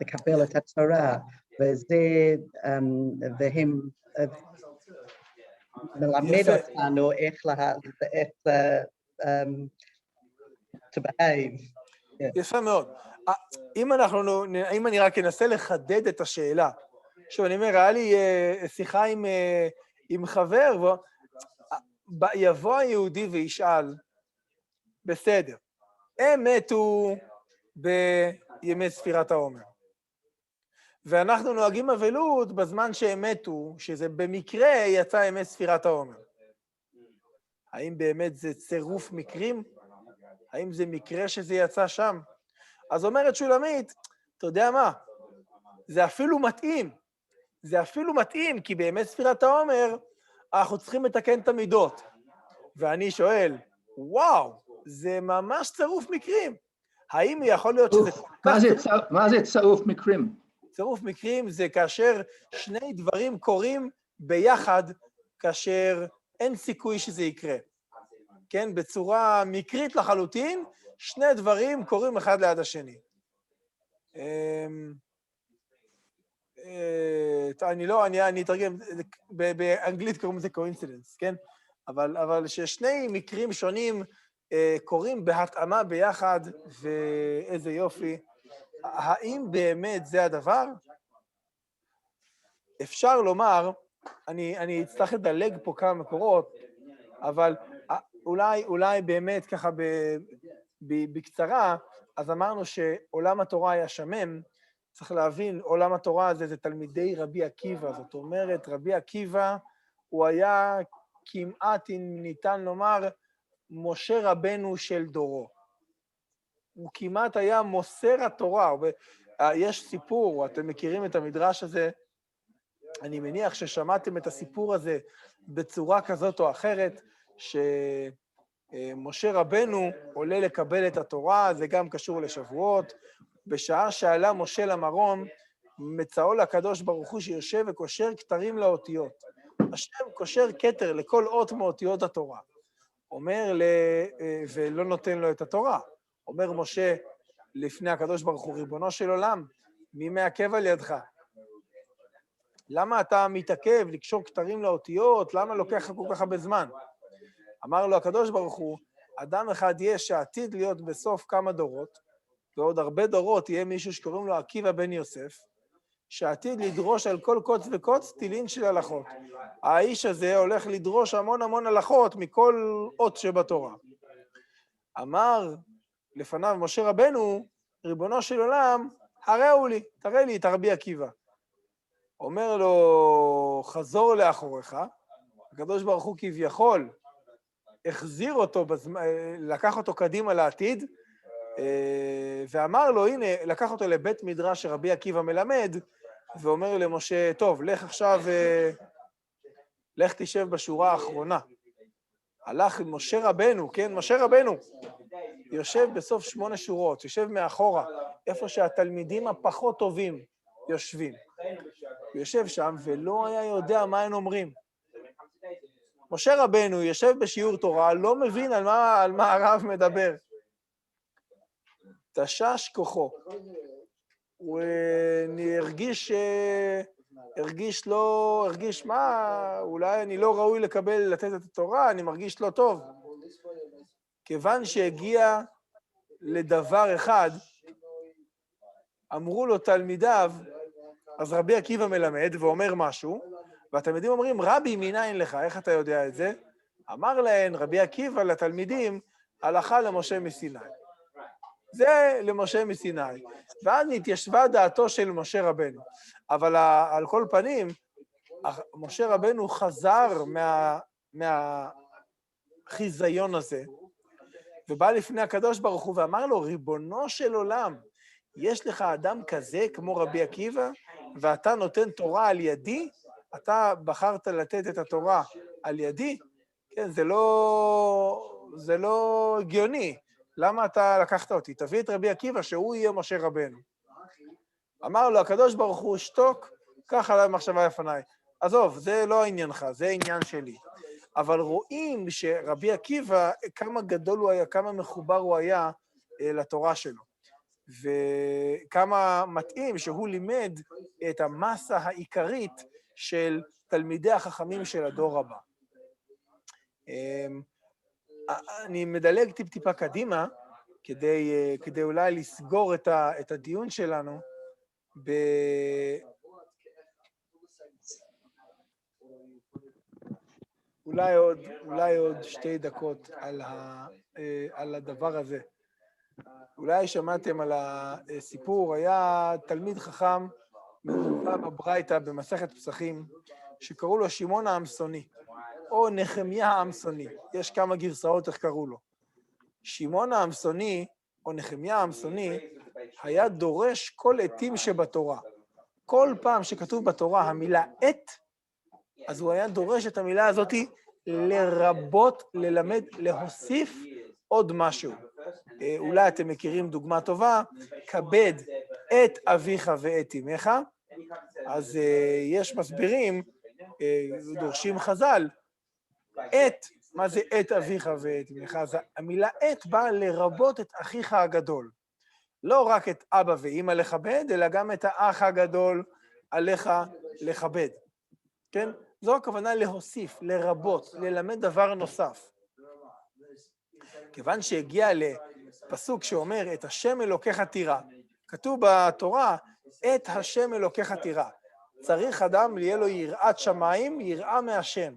לקבל את התורה, והם מלמד אותנו איך to behave. יפה מאוד. אם אני רק אנסה לחדד את השאלה, שוב, אני אומר, היה לי שיחה עם חבר, יבוא היהודי וישאל, בסדר, הם מתו בימי ספירת העומר. ואנחנו נוהגים אבלות בזמן שהם מתו, שזה במקרה יצא ימי ספירת העומר. האם באמת זה צירוף מקרים? האם זה מקרה שזה יצא שם? אז אומרת שולמית, אתה יודע מה? זה אפילו מתאים. זה אפילו מתאים, כי בימי ספירת העומר, אנחנו צריכים לתקן את המידות. ואני שואל, וואו, זה ממש צירוף מקרים. האם יכול להיות שזה... מה זה צירוף מקרים? צירוף מקרים זה כאשר שני דברים קורים ביחד, כאשר אין סיכוי שזה יקרה. כן, בצורה מקרית לחלוטין, שני דברים קורים אחד ליד השני. אני אתרגם, באנגלית קוראים לזה coincidence, כן? אבל ששני מקרים שונים קורים בהתאמה ביחד, ואיזה יופי. האם באמת זה הדבר? אפשר לומר, אני אצטרך לדלג פה כמה מקורות, אבל אולי באמת ככה בקצרה, אז אמרנו שעולם התורה היה שמם, צריך להבין, עולם התורה הזה זה תלמידי רבי עקיבא, זאת אומרת, רבי עקיבא הוא היה כמעט, אם ניתן לומר, משה רבנו של דורו. הוא כמעט היה מוסר התורה. יש סיפור, אתם מכירים את המדרש הזה, אני מניח ששמעתם את הסיפור הזה בצורה כזאת או אחרת, שמשה רבנו עולה לקבל את התורה, זה גם קשור לשבועות, בשעה שעלה משה למרום, מצאו לקדוש ברוך הוא שיושב וקושר כתרים לאותיות. השם קושר כתר לכל אות מאותיות התורה. אומר ולא נותן לו את התורה. אומר משה לפני הקדוש ברוך הוא, ריבונו של עולם, מי מעכב על ידך? למה אתה מתעכב לקשור כתרים לאותיות? למה לוקח לך כל כך הרבה זמן? אמר לו הקדוש ברוך הוא, אדם אחד יש שעתיד להיות בסוף כמה דורות, ועוד הרבה דורות יהיה מישהו שקוראים לו עקיבא בן יוסף, שעתיד לדרוש על כל קוץ וקוץ תילין של הלכות. האיש הזה הולך לדרוש המון המון הלכות מכל אות שבתורה. אמר לפניו משה רבנו, ריבונו של עולם, הראו לי, תראה לי את רבי עקיבא. אומר לו, חזור לאחוריך, הקדוש ברוך הוא כביכול, החזיר אותו, לקח אותו קדימה לעתיד, ואמר לו, הנה, לקח אותו לבית מדרש שרבי עקיבא מלמד, ואומר למשה, טוב, לך עכשיו, לך תשב בשורה האחרונה. הלך עם משה רבנו, כן, משה רבנו, יושב בסוף 8 שורות, יושב מאחורה, איפה שהתלמידים הפחות טובים יושבים. הוא יושב שם ולא היה יודע מה הם אומרים. משה רבנו יושב בשיעור תורה, לא מבין על מה הרב מדבר. תשש כוחו. הוא הרגיש מה, אולי אני לא ראוי לתת את התורה, אני מרגיש לא טוב. כיוון שהגיע לדבר אחד, אמרו לו תלמידיו, אז רבי עקיבא מלמד ואומר משהו, והתלמידים אומרים, רבי, מניין לך, איך אתה יודע את זה? אמר להן רבי עקיבא לתלמידים, הלכה למשה מסיני. זה למשה מסיני. ואז נתיישבה דעתו של משה רבנו. אבל על כל פנים, משה רבנו חזר מהחיזיון הזה, ובא לפני הקדוש ברוך הוא ואמר לו, ריבונו של עולם, יש לך אדם כזה כמו רבי עקיבא, ואתה נותן תורה על ידי? אתה בחרת לתת את התורה על ידי? כן, זה לא הגיוני. למה אתה לקחת אותי? תביא את רבי עקיבא שהוא יהיה משה רבנו. אמר לו, הקדוש ברוך הוא, שתוק, קח עליי מחשבה לפניי. עזוב, זה לא עניינך, זה עניין שלי. אבל רואים שרבי עקיבא, כמה גדול הוא היה, כמה מחובר הוא היה לתורה שלו. וכמה מתאים שהוא לימד את המסה העיקרית של תלמידי החכמים של הדור הבא. אני מדלג טיפה קדימה, כדי אולי לסגור את הדיון שלנו, אולי עוד 2 דקות על הדבר הזה. אולי שמעתם על הסיפור, היה תלמיד חכם מבוא בברייתא במסכת פסחים, שקראו לו שמעון העמסוני, או נחמיה העמסוני, יש כמה גרסאות איך קראו לו. שמעון העמסוני, או נחמיה העמסוני, היה דורש כל עתים שבתורה. כל פעם שכתוב בתורה המילה עת, אז הוא היה דורש את המילה הזאת לרבות, ללמד, להוסיף עוד משהו. אולי אתם מכירים דוגמה טובה, כבד את אביך ואת אמך, אז יש מסבירים, דורשים חז"ל, את, מה זה את אביך ואת אמך? אז המילה את באה לרבות את אחיך הגדול. לא רק את אבא ואמא לכבד, אלא גם את האח הגדול עליך לכבד. כן? זו הכוונה להוסיף, לרבות, ללמד דבר נוסף. כיוון שהגיע לפסוק שאומר, את השם אלוקיך תירא, כתוב בתורה, את השם אלוקיך תירא. צריך אדם, יהיה לו יראת שמיים, יראה מהשם.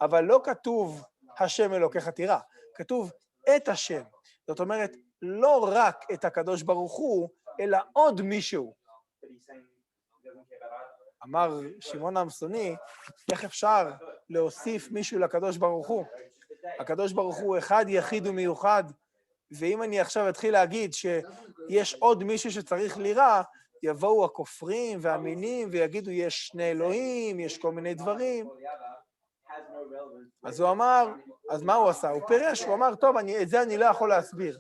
אבל לא כתוב השם אלוקיך תירא, כתוב את השם. זאת אומרת, לא רק את הקדוש ברוך הוא, אלא עוד מישהו. אמר שמעון העמסוני, איך אפשר להוסיף מישהו לקדוש ברוך הוא? הקדוש ברוך הוא אחד, יחיד ומיוחד, ואם אני עכשיו אתחיל להגיד שיש עוד מישהו שצריך ליראה, יבואו הכופרים והמינים ויגידו יש שני אלוהים, יש כל מיני דברים. אז הוא אמר, אז מה הוא עשה? הוא פירש, הוא אמר, טוב, את זה אני לא יכול להסביר.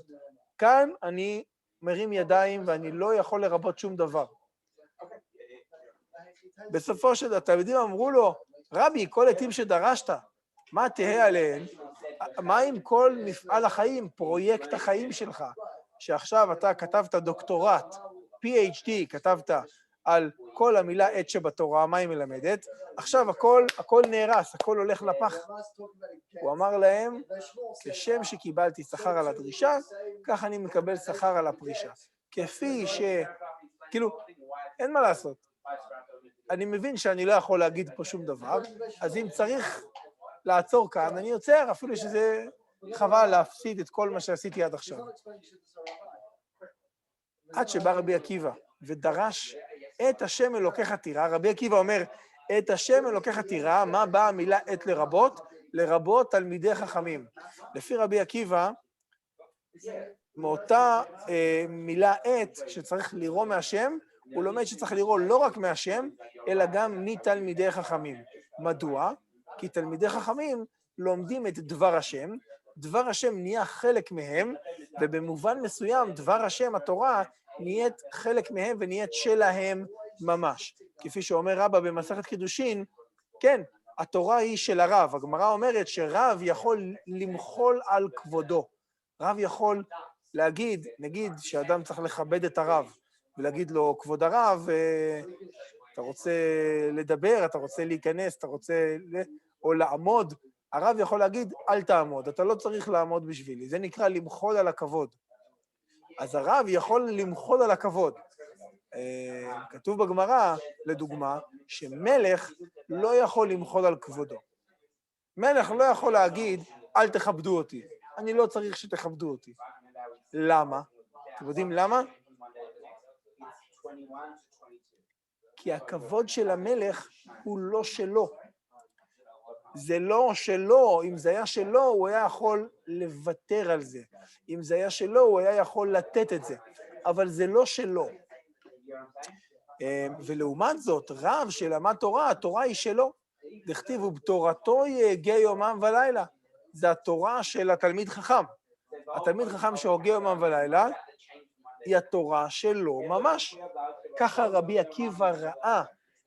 כאן אני מרים ידיים ואני לא יכול לרבות שום דבר. בסופו של דבר, התלמידים אמרו לו, רבי, כל עתים שדרשת, מה תהה עליהם? מה עם כל מפעל החיים, פרויקט החיים שלך, שעכשיו אתה כתבת דוקטורט, PhD, כתבת על כל המילה עת שבתורה, מה היא מלמדת, עכשיו הכל נהרס, הכל הולך לפח. הוא אמר להם, כשם שקיבלתי שכר על הדרישה, כך אני מקבל שכר על הפרישה. כפי כאילו, אין מה לעשות. אני מבין שאני לא יכול להגיד פה שום דבר, אז אם צריך לעצור כאן, אני יוצר, אפילו שזה חבל להפסיד את כל מה שעשיתי עד עכשיו. עד שבא רבי עקיבא ודרש את השם אלוקיך תירא, רבי עקיבא אומר, את השם אלוקיך תירא, מה באה המילה עת לרבות? לרבות תלמידי חכמים. לפי רבי עקיבא, מאותה מילה עת שצריך לראות מהשם, הוא לומד שצריך לראות לא רק מהשם, אלא גם מתלמידי חכמים. מדוע? כי תלמידי חכמים לומדים את דבר השם, דבר השם נהיה חלק מהם, ובמובן מסוים דבר השם, התורה, נהיית חלק מהם ונהיית שלהם ממש. כפי שאומר רבא במסכת קידושין, כן, התורה היא של הרב. הגמרא אומרת שרב יכול למחול על כבודו. רב יכול להגיד, נגיד שאדם צריך לכבד את הרב, ולהגיד לו, כבוד הרב, אתה רוצה לדבר, אתה רוצה להיכנס, אתה רוצה או לעמוד, הרב יכול להגיד, אל תעמוד, אתה לא צריך לעמוד בשבילי. זה נקרא למחול על הכבוד. אז הרב יכול למחול על הכבוד. כתוב בגמרא, לדוגמה, שמלך לא יכול למחול על כבודו. מלך לא יכול להגיד, אל תכבדו אותי. אני לא צריך שתכבדו אותי. למה? אתם יודעים למה? כי הכבוד של המלך הוא לא שלו. זה לא שלו, אם זה היה שלו, הוא היה יכול לוותר על זה. אם זה היה שלו, הוא היה יכול לתת את זה. אבל זה לא שלו. ולעומת זאת, רב שלמד תורה, התורה היא שלו. דכתיב, ובתורתו יהגה יומם ולילה. זה התורה של התלמיד חכם. התלמיד חכם שהוגה יומם ולילה, היא התורה שלו ממש. ככה רבי עקיבא ראה,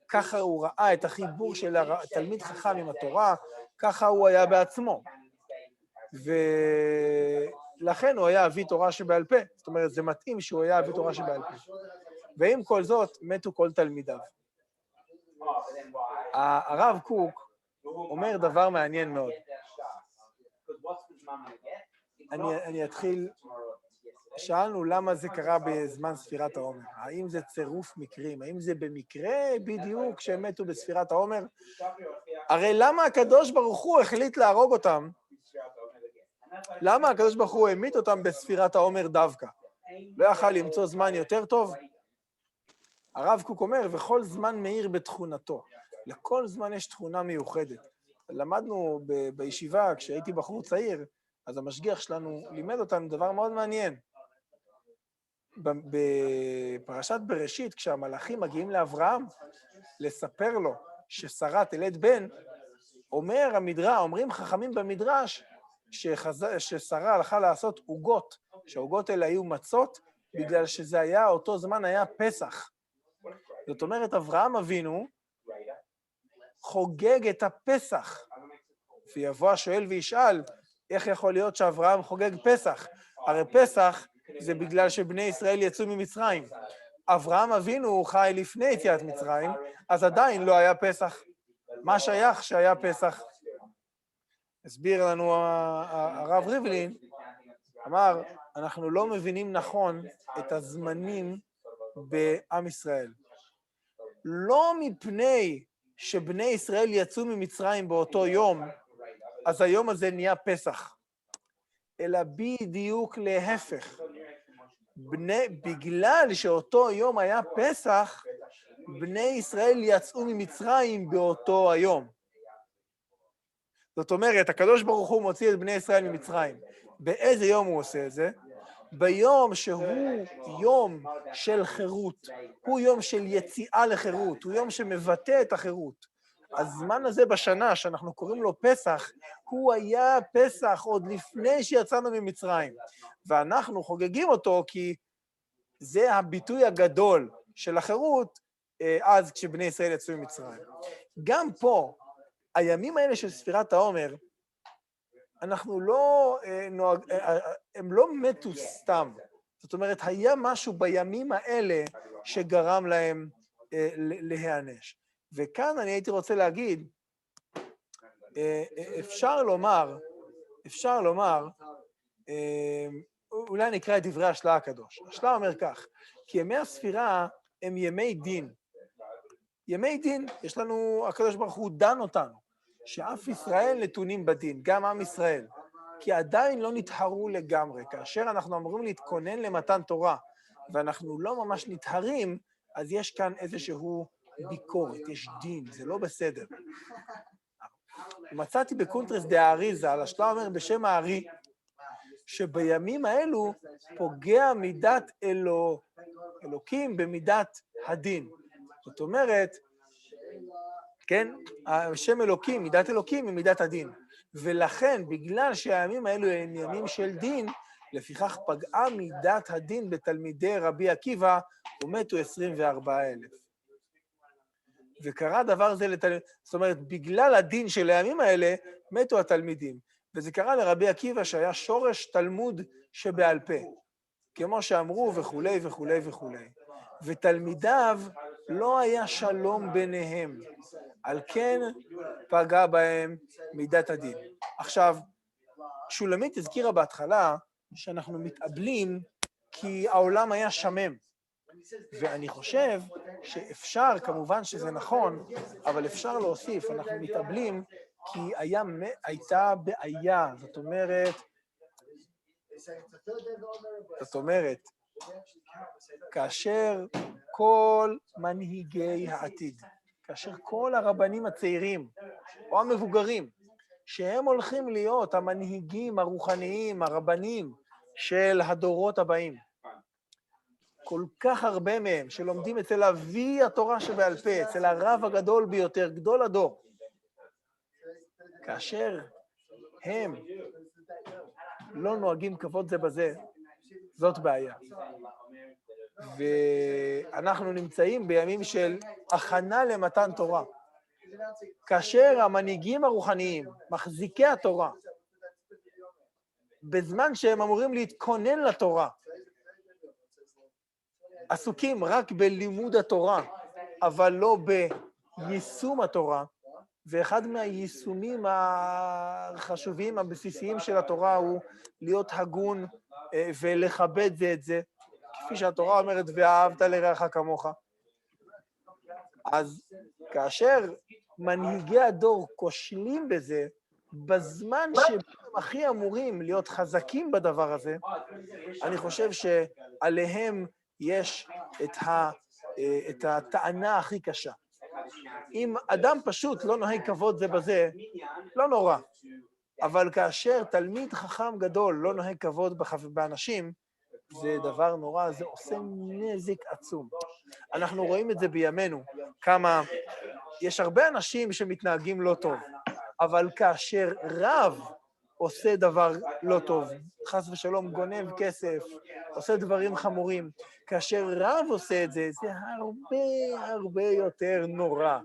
ככה הוא ראה את החיבור של התלמיד חכם עם התורה, ככה הוא היה בעצמו. ולכן הוא היה אבי תורה שבעל פה. זאת אומרת, זה מתאים שהוא היה אבי תורה שבעל פה. ועם כל זאת, מתו כל תלמידיו. הרב קוק אומר דבר מעניין מאוד. אני אתחיל, שאלנו למה זה קרה בזמן ספירת העומר. האם זה צירוף מקרים? האם זה במקרה בדיוק שהם מתו בספירת העומר? הרי למה הקדוש ברוך הוא החליט להרוג אותם? למה הקדוש ברוך הוא המית אותם בספירת העומר דווקא? לא יכל למצוא זמן יותר טוב? הרב קוק אומר, וכל זמן מאיר בתכונתו. לכל זמן יש תכונה מיוחדת. למדנו בישיבה, כשהייתי בחור צעיר, אז המשגיח שלנו לימד אותנו דבר מאוד מעניין. בפרשת בראשית, כשהמלאכים מגיעים לאברהם, לספר לו ששרה תלד בן, אומרים חכמים במדרש, ששרה הלכה לעשות עוגות, שהעוגות האלה היו מצות, בגלל שזה היה, אותו זמן היה פסח. זאת אומרת, אברהם אבינו חוגג את הפסח. ויבוא השואל וישאל, איך יכול להיות שאברהם חוגג פסח? הרי פסח זה בגלל שבני ישראל יצאו ממצרים. אברהם אבינו חי לפני יציאת מצרים, אז עדיין לא היה פסח. מה שייך שהיה פסח? הסביר לנו הרב ריבלין, אמר, אנחנו לא מבינים נכון את הזמנים בעם ישראל. לא מפני שבני ישראל יצאו ממצרים באותו יום, אז היום הזה נהיה פסח, אלא בדיוק להפך. בגלל שאותו יום היה פסח, בני ישראל יצאו ממצרים באותו היום. זאת אומרת, הקדוש ברוך הוא מוציא את בני ישראל ממצרים. באיזה יום הוא עושה את זה? ביום שהוא יום של חירות, הוא יום של יציאה לחירות, הוא יום שמבטא את החירות. הזמן הזה בשנה שאנחנו קוראים לו פסח, הוא היה פסח עוד לפני שיצאנו ממצרים. ואנחנו חוגגים אותו כי זה הביטוי הגדול של החירות אז כשבני ישראל יצאו ממצרים. גם פה, הימים האלה של ספירת העומר, אנחנו לא הם לא מתו סתם. זאת אומרת, היה משהו בימים האלה שגרם להם להיענש. וכאן אני הייתי רוצה להגיד, אפשר לומר, אולי נקרא את דברי השלה הקדוש. השלה אומר כך, כי ימי הספירה הם ימי דין. ימי דין, יש לנו, הקדוש ברוך הוא דן אותנו, שאף ישראל נתונים בדין, גם עם ישראל, כי עדיין לא נטהרו לגמרי. כאשר אנחנו אמורים להתכונן למתן תורה, ואנחנו לא ממש נטהרים, אז יש כאן איזשהו ביקורת, יש דין, זה לא בסדר. מצאתי בקונטרס דה אריזה, על השלה אומר בשם הארי, שבימים האלו פוגע מידת אלוקים במידת הדין. זאת אומרת, כן, השם אלוקים, מידת אלוקים היא מידת הדין. ולכן, בגלל שהימים האלו הם ימים של דין, לפיכך פגעה מידת הדין בתלמידי רבי עקיבא, ומתו 24,000. וקרה דבר זה זאת אומרת, בגלל הדין של הימים האלה, מתו התלמידים. וזה קרה לרבי עקיבא שהיה שורש תלמוד שבעל פה, כמו שאמרו וכולי וכולי וכולי. ותלמידיו לא היה שלום ביניהם, על כן פגע בהם מידת הדין. עכשיו, שולמית הזכירה בהתחלה שאנחנו מתאבלים כי העולם היה שמם. ואני חושב שאפשר, כמובן שזה נכון, אבל אפשר להוסיף, אנחנו מתאבלים כי הייתה בעיה, זאת אומרת, כאשר כל מנהיגי העתיד, כאשר כל הרבנים הצעירים או המבוגרים, שהם הולכים להיות המנהיגים הרוחניים, הרבנים של הדורות הבאים, כל כך הרבה מהם שלומדים אצל אבי התורה שבעל פה, אצל הרב הגדול ביותר, גדול הדור, כאשר הם לא נוהגים כבוד זה בזה, זאת בעיה. ואנחנו נמצאים בימים של הכנה למתן תורה. כאשר המנהיגים הרוחניים, מחזיקי התורה, בזמן שהם אמורים להתכונן לתורה, עסוקים רק בלימוד התורה, אבל לא ביישום התורה, ואחד מהיישומים החשובים, הבסיסיים של התורה הוא להיות הגון ולכבד זה את זה, כפי שהתורה אומרת, ואהבת לרעך כמוך. אז כאשר מנהיגי הדור כושלים בזה, בזמן שהם הכי אמורים להיות חזקים בדבר הזה, אני חושב שעליהם יש את הטענה הכי קשה. אם אדם פשוט לא נוהג כבוד זה בזה, לא נורא. אבל כאשר תלמיד חכם גדול לא נוהג כבוד באנשים, זה דבר נורא, זה עושה נזק עצום. אנחנו רואים את זה בימינו, כמה יש הרבה אנשים שמתנהגים לא טוב, אבל כאשר רב עושה דבר לא טוב, חס ושלום גונב כסף, עושה דברים חמורים, כאשר רב עושה את זה, זה הרבה הרבה יותר נורא.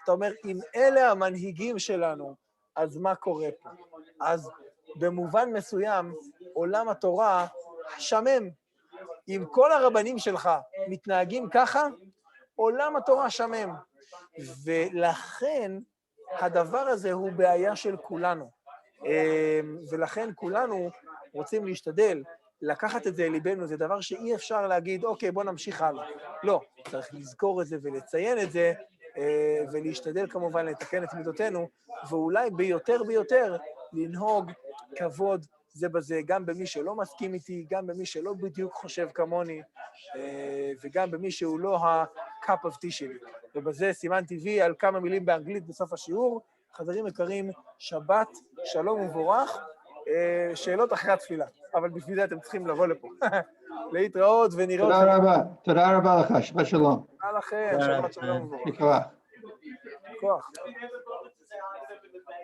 אתה אומר, אם אלה המנהיגים שלנו, אז מה קורה פה? אז במובן מסוים, עולם התורה שמם. אם כל הרבנים שלך מתנהגים ככה, עולם התורה שמם. ולכן הדבר הזה הוא בעיה של כולנו. ולכן כולנו רוצים להשתדל, לקחת את זה ליבנו, זה דבר שאי אפשר להגיד, אוקיי, בוא נמשיך הלאה. לא, צריך לזכור את זה ולציין את זה, ולהשתדל כמובן לתקן את מידותינו, ואולי ביותר לנהוג כבוד זה בזה, גם במי שלא מסכים איתי, גם במי שלא בדיוק חושב כמוני, וגם במי שהוא לא ה-cup of tea שלי. ובזה סימנתי וי על כמה מילים באנגלית בסוף השיעור. חברים יקרים, שבת, שלום ומבורך, שאלות אחרי התפילה. אבל בשביל זה אתם צריכים לבוא לפה. להתראות ונראה תודה רבה לך, שבת שלום. תודה לכם, שבת שלום ומבורך. בכוח. כוח.